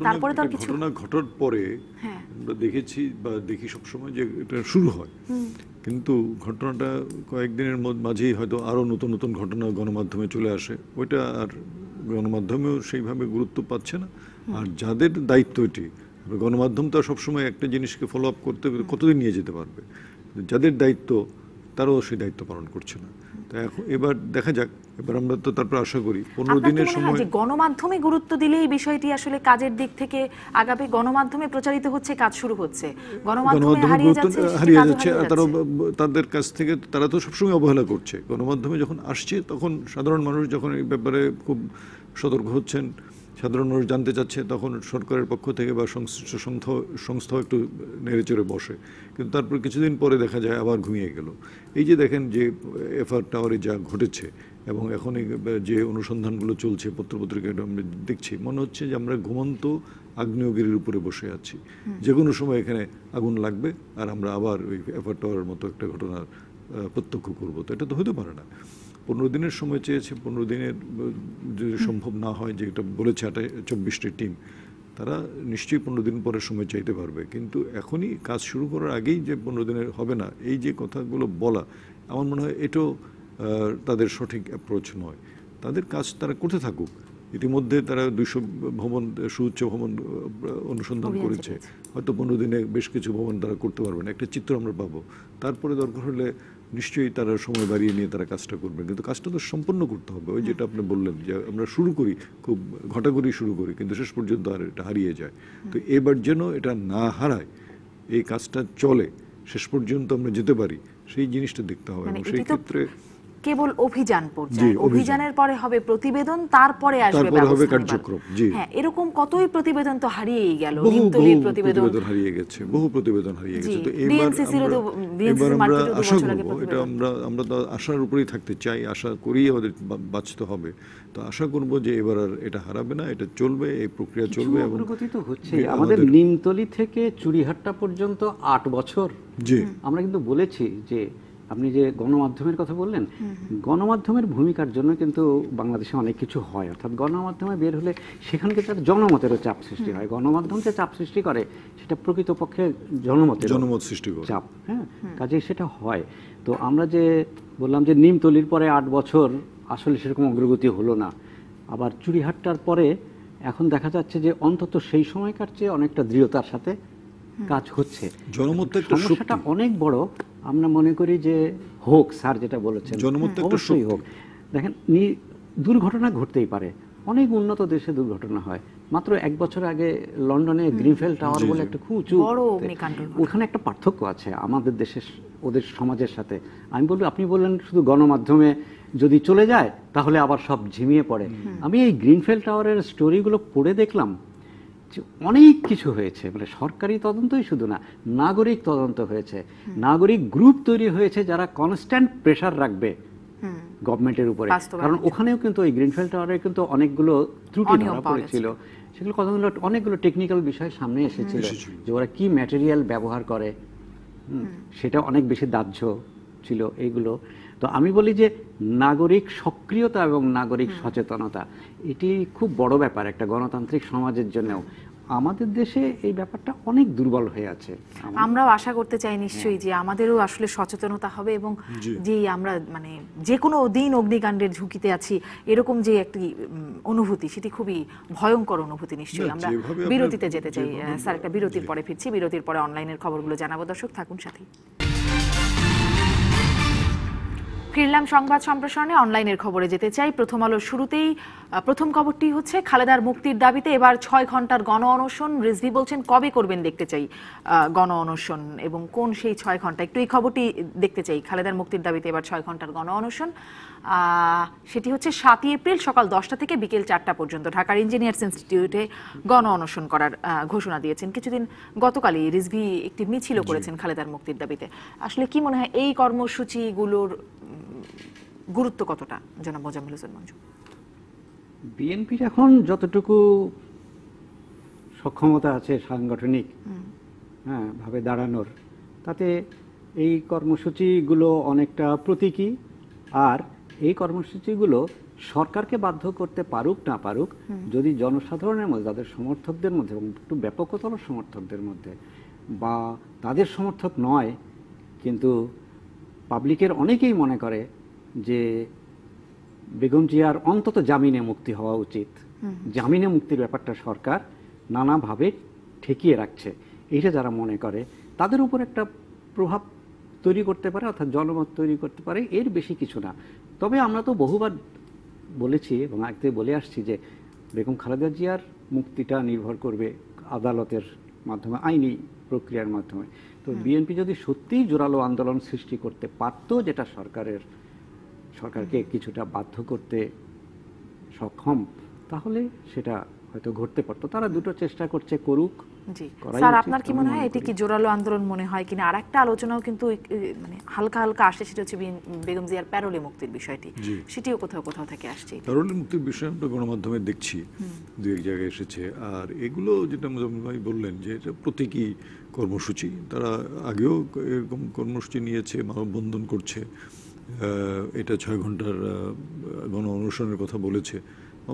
Speaker 1: তারপরে তো আর কিছু
Speaker 16: ঘটনা ঘটার পরে আমরা দেখেছি বা দেখি সবসময় যে এটা শুরু হয়, কিন্তু ঘটনাটা কয়েকদিনের মাঝেই হয়তো আরও নতুন নতুন ঘটনা গণমাধ্যমে চলে আসে, ওইটা আর গণমাধ্যমেও সেইভাবে গুরুত্ব পাচ্ছে না। আর যাদের দায়িত্ব এটি, গণমাধ্যম তো সবসময় একটা জিনিসকে ফলো আপ করতে কতদিন নিয়ে যেতে পারবে, যাদের দায়িত্ব তারাও সেই দায়িত্ব পালন করছে না। তো এখন এবার দেখা যাক, এবার আমরা তো তারপর আশা করি 15 দিনের সময়
Speaker 1: গণমাধ্যমে গুরুত্ব দিলে এই বিষয়টি আসলে কাজের দিক থেকে আগামী গণমাধ্যমে প্রচারিত হচ্ছে, কাজ শুরু হচ্ছে, গণমাধ্যমে হারিয়ে যাচ্ছে,
Speaker 16: তাদের কাছ থেকে তারা তো সবসময় অবহেলা করছে। গণমাধ্যমে যখন আসছে তখন সাধারণ মানুষ যখন এই ব্যাপারে খুব সতর্ক হচ্ছেন, সাধারণ মানুষ জানতে চাচ্ছে, তখন সরকারের পক্ষ থেকে বা সংশ্লিষ্ট সংস্থা একটু নেড়েচড়ে বসে, কিন্তু তারপর কিছুদিন পরে দেখা যায় আবার ঘুমিয়ে গেল। এই যে দেখেন যে এফআর টাওয়ারে যা ঘটেছে এবং এখন যে অনুসন্ধানগুলো চলছে পত্রপত্রিকায় আমরা দেখছি, মনে হচ্ছে যে আমরা ঘুমন্ত আগ্নেয়গিরির উপরে বসে আছি, যে কোনো সময় এখানে আগুন লাগবে আর আমরা আবার ওই এফআর টাওয়ারের মতো একটা ঘটনা প্রত্যক্ষ করবো। তো এটা তো হতে পারে না। 15 দিনের সময় চেয়েছে, 15 দিনের যদি সম্ভব না হয়, যে এটা বলেছে 24টি টিম, তারা নিশ্চয়ই 15 দিন পরে সময় চাইতে পারবে, কিন্তু এখনই কাজ শুরু করার আগেই যে 15 দিনের হবে না, এই যে কথাগুলো বলা, আমার মনে হয় এটাও তাদের সঠিক অ্যাপ্রোচ নয়। তাদের কাজ তারা করতে থাকুক, ইতিমধ্যে তারা 200 ভবন সুউচ্চ ভবন অনুসন্ধান করেছে, হয়তো 15 দিনে বেশ কিছু ভবন তারা করতে পারবে না, একটা চিত্র আমরা পাবো। তারপরে দরকার হলে নিশ্চয়ই তারা সময় বাড়িয়ে নিয়ে তারা কাজটা করবে, কিন্তু কাজটা তো সম্পন্ন করতে হবে। ওই যেটা আপনি বললেন যে আমরা শুরু করি, খুব ঘটা করেই শুরু করি, কিন্তু শেষ পর্যন্ত আর এটা হারিয়ে যায়। তো এবার যেন এটা না হারায়, এই কাজটা চলে, শেষ পর্যন্ত আমরা যেতে পারি, সেই জিনিসটা দেখতে হবে। এবং সেই ক্ষেত্রে
Speaker 1: কেবল অভিযান পর্যায়ে, অভিযানের পরে হবে প্রতিবেদন, তারপরে আসবে
Speaker 16: কার্যক্রম। জি
Speaker 1: হ্যাঁ, এরকম কতই প্রতিবেদন তো হারিয়েই গেল, নিমতলির প্রতিবেদন
Speaker 16: হারিয়ে গেছে, বহু প্রতিবেদন হারিয়ে গেছে। তো এবার আমরা আশা করব, এটা আমরা তো আশার উপরেই থাকতে চাই, আশা করেই আমাদের বাঁচতে হবে। তো আশা করব যে এবার আর এটা হারাবে না, এটা চলবে, এই প্রক্রিয়া চলবে। এবং
Speaker 15: অগ্রগতি তো হচ্ছে, আমাদের নিমতলি থেকে চুরিহাট্টা পর্যন্ত 8 বছর।
Speaker 16: জি,
Speaker 15: আমরা কিন্তু বলেছি যে আপনি যে গণমাধ্যমের কথা বললেন, গণমাধ্যমের ভূমিকার জন্য কিন্তু বাংলাদেশে অনেক কিছু হয়, অর্থাৎ গণমাধ্যমে বের হলে সেখানে কিন্তু একটা জনমতেরও চাপ সৃষ্টি হয়। গণমাধ্যম যে চাপ সৃষ্টি করে সেটা প্রকৃতপক্ষে জনমত
Speaker 16: সৃষ্টি করে
Speaker 15: চাপ, হ্যাঁ, কাজেই সেটা হয়। তো আমরা যে বললাম যে নিমতলির পরে 8 বছর আসলে সেরকম অগ্রগতি হলো না, আবার চুরিহাট্টার পরে এখন দেখা যাচ্ছে যে অন্তত সেই সময়কার চেয়ে অনেকটা দৃঢ়তার সাথে কাজ হচ্ছে। সমস্যাটা অনেক বড়, আমরা মনে করি যে হোক, স্যার যেটা বলেছেন অবশ্যই হোক। দেখেন, দুর্ঘটনা ঘটতেই পারে, অনেক উন্নত দেশে দুর্ঘটনা হয়। মাত্র 1 বছর আগে লন্ডনে গ্রিনফেল টাওয়ার বলে একটা খুব উঁচু, ওখানে একটা পার্থক্য আছে আমাদের দেশের ওদের সমাজের সাথে। আমি বলবো, আপনি বললেন শুধু গণমাধ্যমে যদি চলে যায় তাহলে আবার সব ঝিমিয়ে পড়ে। আমি এই গ্রিনফেল টাওয়ারের স্টোরিগুলো পড়ে দেখলাম অনেক কিছু হয়েছে, মানে সরকারি তদন্তই শুধু না, নাগরিক তদন্ত হয়েছে, নাগরিক গ্রুপ তৈরি হয়েছে যারা কনস্ট্যান্ট প্রেসার রাখবে গভর্নমেন্টের উপরে। কারণ ওখানেও কিন্তু ওই গ্রিনফেল টাওয়ারে কিন্তু অনেকগুলো ত্রুটি ধরা পড়েছিল, সেগুলো কতগুলো অনেকগুলো টেকনিক্যাল বিষয় সামনে এসেছিল, যে ওরা কি ম্যাটেরিয়াল ব্যবহার করে, সেটা অনেক বেশি দাহ্য ছিল এইগুলো। তো আমি বলি যে নাগরিক সক্রিয়তা এবং নাগরিক সচেতনতা এটি খুব বড় ব্যাপার একটা গণতান্ত্রিক সমাজের জন্যও। আমাদের দেশে এই ব্যাপারটা অনেক দুর্বল হয়ে আছে।
Speaker 1: আমরাও আশা করতে চাই নিশ্চয়ই যে আমাদেরও আসলে সচেতনতা হবে, এবং যে আমরা মানে যে কোনো দিন অগ্নিকাণ্ডের ঝুঁকিতে আছি এরকম যে একটি অনুভূতি, সেটি খুবই ভয়ঙ্কর অনুভূতি। নিশ্চয়ই আমরা বিরতিতে যেতে চাই স্যার, একটা বিরতির পরে ফিরছি। বিরতির পরে অনলাইনের খবরগুলো জানাবো, দর্শক থাকুন সাথে। ফিরলাম সংবাদ সম্প্রসারণে, অনলাইনের খবরে যেতে চাই। প্রথম আলোর শুরুতেই প্রথম খবরটি হচ্ছে খালেদার মুক্তির দাবিতে এবার 6 ঘন্টার গণ অনশন। রিজভী বলছেন কবে করবেন দেখতে চাই গণ অনশন, এবং কোন সেই 6 ঘন্টা, একটু এই খবরটি দেখতে চাই। খালেদার মুক্তির দাবিতে এবার 6 ঘন্টার গণ অনশন, সেটি হচ্ছে 7ই এপ্রিল সকাল 10টা থেকে বিকেল 4টা পর্যন্ত ঢাকার ইঞ্জিনিয়ার্স ইনস্টিটিউটে গণ অনশন করার ঘোষণা দিয়েছেন। কিছুদিন গতকালই রিজভী একটি মিছিলও করেছেন খালেদার মুক্তির দাবিতে। আসলে কি মনে হয় এই কর্মসূচিগুলোর গুরুত্ব কতটা, জনাব মোজাম্মেল হোসেন মঞ্জু?
Speaker 15: বিএনপির এখন যতটুকু সক্ষমতা আছে সাংগঠনিক ভাবে দাঁড়ানোর, তাতে এই কর্মসূচিগুলো অনেকটা প্রতীকী। আর এই কর্মসূচিগুলো সরকারকে বাধ্য করতে পারুক না পারুক, যদি জনসাধারণের মধ্যে, তাদের সমর্থকদের মধ্যে এবং একটু ব্যাপকতর সমর্থকদের মধ্যে, বা তাদের সমর্থক নয় কিন্তু পাবলিকের অনেকেই মনে করে যে বেগম জিয়ার অন্তত জামিনে মুক্তি হওয়া উচিত, জামিনে মুক্তির ব্যাপারটা সরকার নানাভাবে ঠেকিয়ে রাখছে, এইটা যারা মনে করে তাদের উপর একটা প্রভাব তৈরি করতে পারে, অর্থাৎ জনমত তৈরি করতে পারে, এর বেশি কিছু না। তবে আমরা তো বহুবার বলেছি এবং আগে বলে আসছি যে বেগম খালেদা জিয়ার মুক্তিটা নির্ভর করবে আদালতের মাধ্যমে, আইনি প্রক্রিয়ার মাধ্যমে। তো বিএনপি যদি সত্যিই জোরালো আন্দোলন সৃষ্টি করতে পারত, যেটা সরকারকে কিছুটা বাধ্য করতে সক্ষম, তাহলে সেটা হয়তো ঘটতে পারতো। তারা দুটো চেষ্টা করছে, করুক।
Speaker 1: জি স্যার, আপনার কি মনে হয় এটি কি জোরালো আন্দোলন মনে হয় কিনা? আর একটা আলোচনাও কিন্তু মানে হালকা হালকা আসে, সেটা হচ্ছে বেগম জিয়ার প্যারোলে মুক্তির বিষয়টি, সেটিও কোথাও কোথাও থেকে আসছে।
Speaker 16: প্যারোলে মুক্তির বিষয় আমরা গণমাধ্যমে দেখছি, দু এক জায়গায় এসেছে। আর এগুলো যেটা মোজাম্মেল ভাই বললেন যে এটা প্রতীকী কর্মসূচি, তারা আগেও এরকম কর্মসূচি নিয়েছে, মানববন্ধন করছে, এটা 6 ঘন্টার গণ অনশনের কথা বলেছে।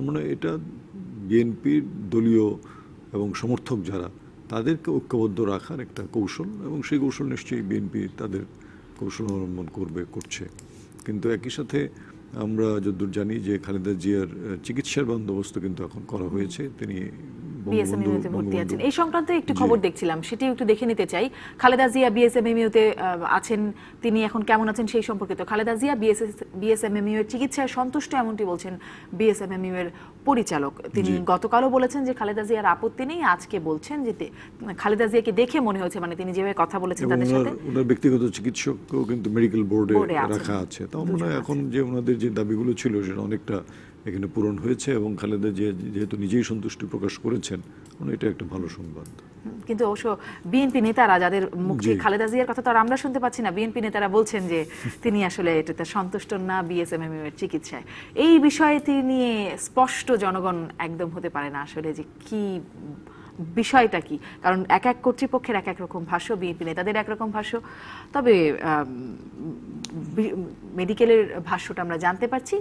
Speaker 16: মানে এটা বিএনপির দলীয় এবং সমর্থক যারা, তাদেরকে ঐক্যবদ্ধ রাখার একটা কৌশল, এবং সেই কৌশল নিশ্চয়ই বিএনপি তাদের কৌশল অবলম্বন করছে। কিন্তু একই সাথে আমরা যতদূর জানি যে খালেদা জিয়ার চিকিৎসার বন্দোবস্ত কিন্তু এখন করা হয়েছে, তিনি
Speaker 1: বিএসএমএমইউতে ভর্তি আছেন। এই সংক্রান্ত একটু খবর দেখছিলাম, সেটিও একটু দেখে নিতে চাই। খালেদা জিয়া বিএসএমএমইউতে আছেন, তিনি এখন কেমন আছেন সেই সম্পর্কিত। খালেদা জিয়া বিএসএমএমইউ এর চিকিৎসায় সন্তুষ্ট এমনটি বলছেন বিএসএমএমইউ এর পরিচালক। তিনি গতকালও বলেছেন যে খালেদা জিয়ার আপত্তি নেই, আজকে বলছেন যে খালেদা জিয়াকে দেখে মনে হয়েছে, মানে তিনি যেভাবে কথা বলেছেন তাদের সাথে।
Speaker 16: ওনার ব্যক্তিগত চিকিৎসকও কিন্তু মেডিকেল বোর্ডে রাখা আছে। তাও মনে হয় এখন যে ওনাদের যে দাবিগুলো ছিল সেটা অনেকটা এখানে পূরণ হয়েছে, এবং খালেদা জিয়া যেহেতু নিজেই সন্তুষ্টি প্রকাশ করেছেন, এটা একটা ভালো সংবাদ।
Speaker 1: কিন্তু অবশ্য বিএনপি নেতারা, যাদের মুখে খালেদা জিয়ার কথা তো আর আমরা শুনতে পাচ্ছি না, বিএনপি নেতারা বলছেন যে তিনি আসলে এটাতে সন্তুষ্ট না বিএসএমএমইউ এর চিকিৎসায়। এই বিষয়ে তিনি স্পষ্ট জনগণ একদম হতে পারে না আসলে যে কি বিষয়টা কি, কারণ এক এক কর্তৃপক্ষের এক এক রকম ভাষ্য, বিএনপি নেতাদের একরকম ভাষ্য। তবে মেডিকেলের ভাষ্যটা আমরা জানতে পারছি,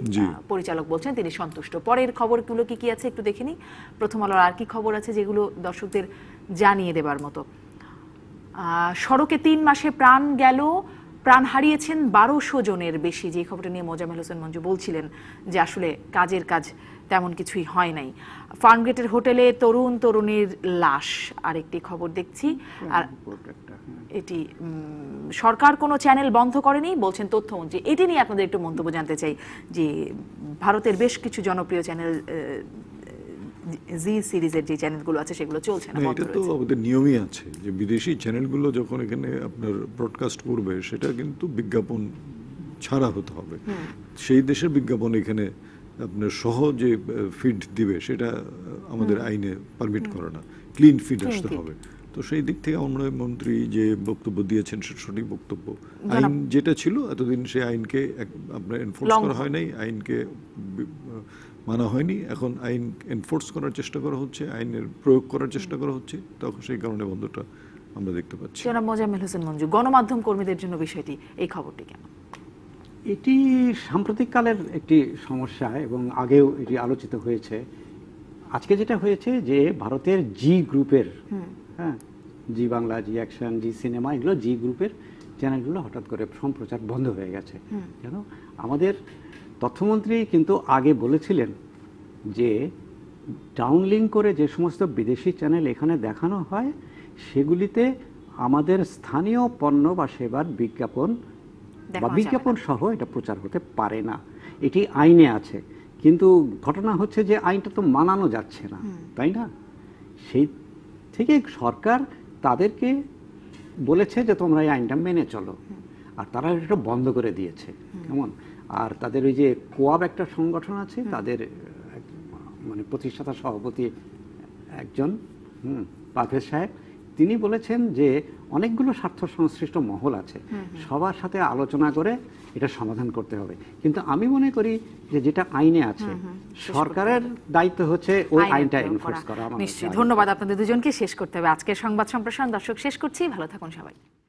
Speaker 1: পরিচালক বলছেন তিনি সন্তুষ্ট। পরের খবরগুলো কি কি আছে একটু দেখে নিই। প্রথম আলোর আর কি খবর আছে যেগুলো দর্শকদের জানিয়ে দেবার মতো। সড়কে 3 মাসে প্রাণ হারিয়েছেন 1200 জনের বেশি, যে খবরটা নিয়ে মোজাম্মেল হোসেন মঞ্জু বলছিলেন যে আসলে কাজের কাজ তেমন কিছুই হয় নাই। ফার্মগেটের হোটেলে তরুণীর লাশ, আরেকটি খবর দেখছি। আর এটি সরকার কোনো চ্যানেল বন্ধ করেনি বলছেন তথ্যমন্ত্রী। এটি নিয়ে আপনাদের একটু মন্তব্য জানতে চাই যে ভারতের বেশ কিছু জনপ্রিয় চ্যানেল, জি সিরিজের যে চ্যানেলগুলো আছে সেগুলো চলছে না।
Speaker 16: এটা তো আমাদের নিয়মই আছে যে বিদেশি চ্যানেলগুলো যখন এখানে আপনার ব্রডকাস্ট করবে সেটা কিন্তু বিজ্ঞাপন ছাড়া হতে হবে। সেই দেশের বিজ্ঞাপন এখানে আপনার সহ যে ফিড দিবে সেটা আমাদের আইনে পারমিট করে না, ক্লিন ফিড আসতে হবে। তো সেই দিক থেকে মন্ত্রী যে বক্তব্য দিয়েছেন সেটা সঠিক বক্তব্য। আইন যেটা ছিল এতদিন সেই আইনকে আপনার এনফোর্স করা হয় নাই, আইনকে মানা হয়নি। এখন আইন এনফোর্স করার চেষ্টা করা হচ্ছে, আইনের প্রয়োগ করার চেষ্টা করা হচ্ছে, তখন সেই কারণে বন্ধটা আমরা দেখতে পাচ্ছি।
Speaker 1: জনাব মোজাম্মেল হোসেন মঞ্জু, গণমাধ্যম কর্মীদের জন্য বিষয়টি, এই খবরটি কেন?
Speaker 15: এটি সাম্প্রতিককালের একটি সমস্যা এবং আগেও এটি আলোচিত হয়েছে। আজকে যেটা হয়েছে যে ভারতের জি গ্রুপের, জি বাংলা, জি অ্যাকশন, জি সিনেমা, এগুলো জি গ্রুপের চ্যানেলগুলো হঠাৎ করে সম্প্রচার বন্ধ হয়ে গেছে। কেন? আমাদের তথ্যমন্ত্রী কিন্তু আগে বলেছিলেন যে ডাউনলিঙ্ক করে যে সমস্ত বিদেশি চ্যানেল এখানে দেখানো হয় সেগুলিতে আমাদের স্থানীয় পণ্য বা সেবার বিজ্ঞাপন সহ এটা প্রচার হতে পারে না। এটি আইনে আছে, কিন্তু ঘটনা হচ্ছে যে আইনটা তো মানানো যাচ্ছে না, তাই না? সেই থেকে সরকার তাদেরকে বলেছে যে তোমরা এই আইনটা মেনে চলো, আর তারা এটা বন্ধ করে দিয়েছে। কেমন? আর তাদের ওই যে কোয়াব একটা সংগঠন আছে, তাদের মানে প্রতিষ্ঠাতা সভাপতি একজন পারভেজ সাহেব, তিনি বলেছেন যে অনেকগুলো স্বার্থ সংশ্লিষ্ট মহল আছে, সবার সাথে আলোচনা করে এটা সমাধান করতে হবে। কিন্তু আমি মনে করি যে যেটা আইনে আছে সরকারের দায়িত্ব হচ্ছে ওই আইনটা এনফোর্স করা।
Speaker 1: নিশ্চয়ই। ধন্যবাদ আপনাদের দুজনকে। শেষ করতে হবে আজকের সংবাদ সম্প্রসারণ। দর্শক, শেষ করছি। ভালো থাকুন সবাই।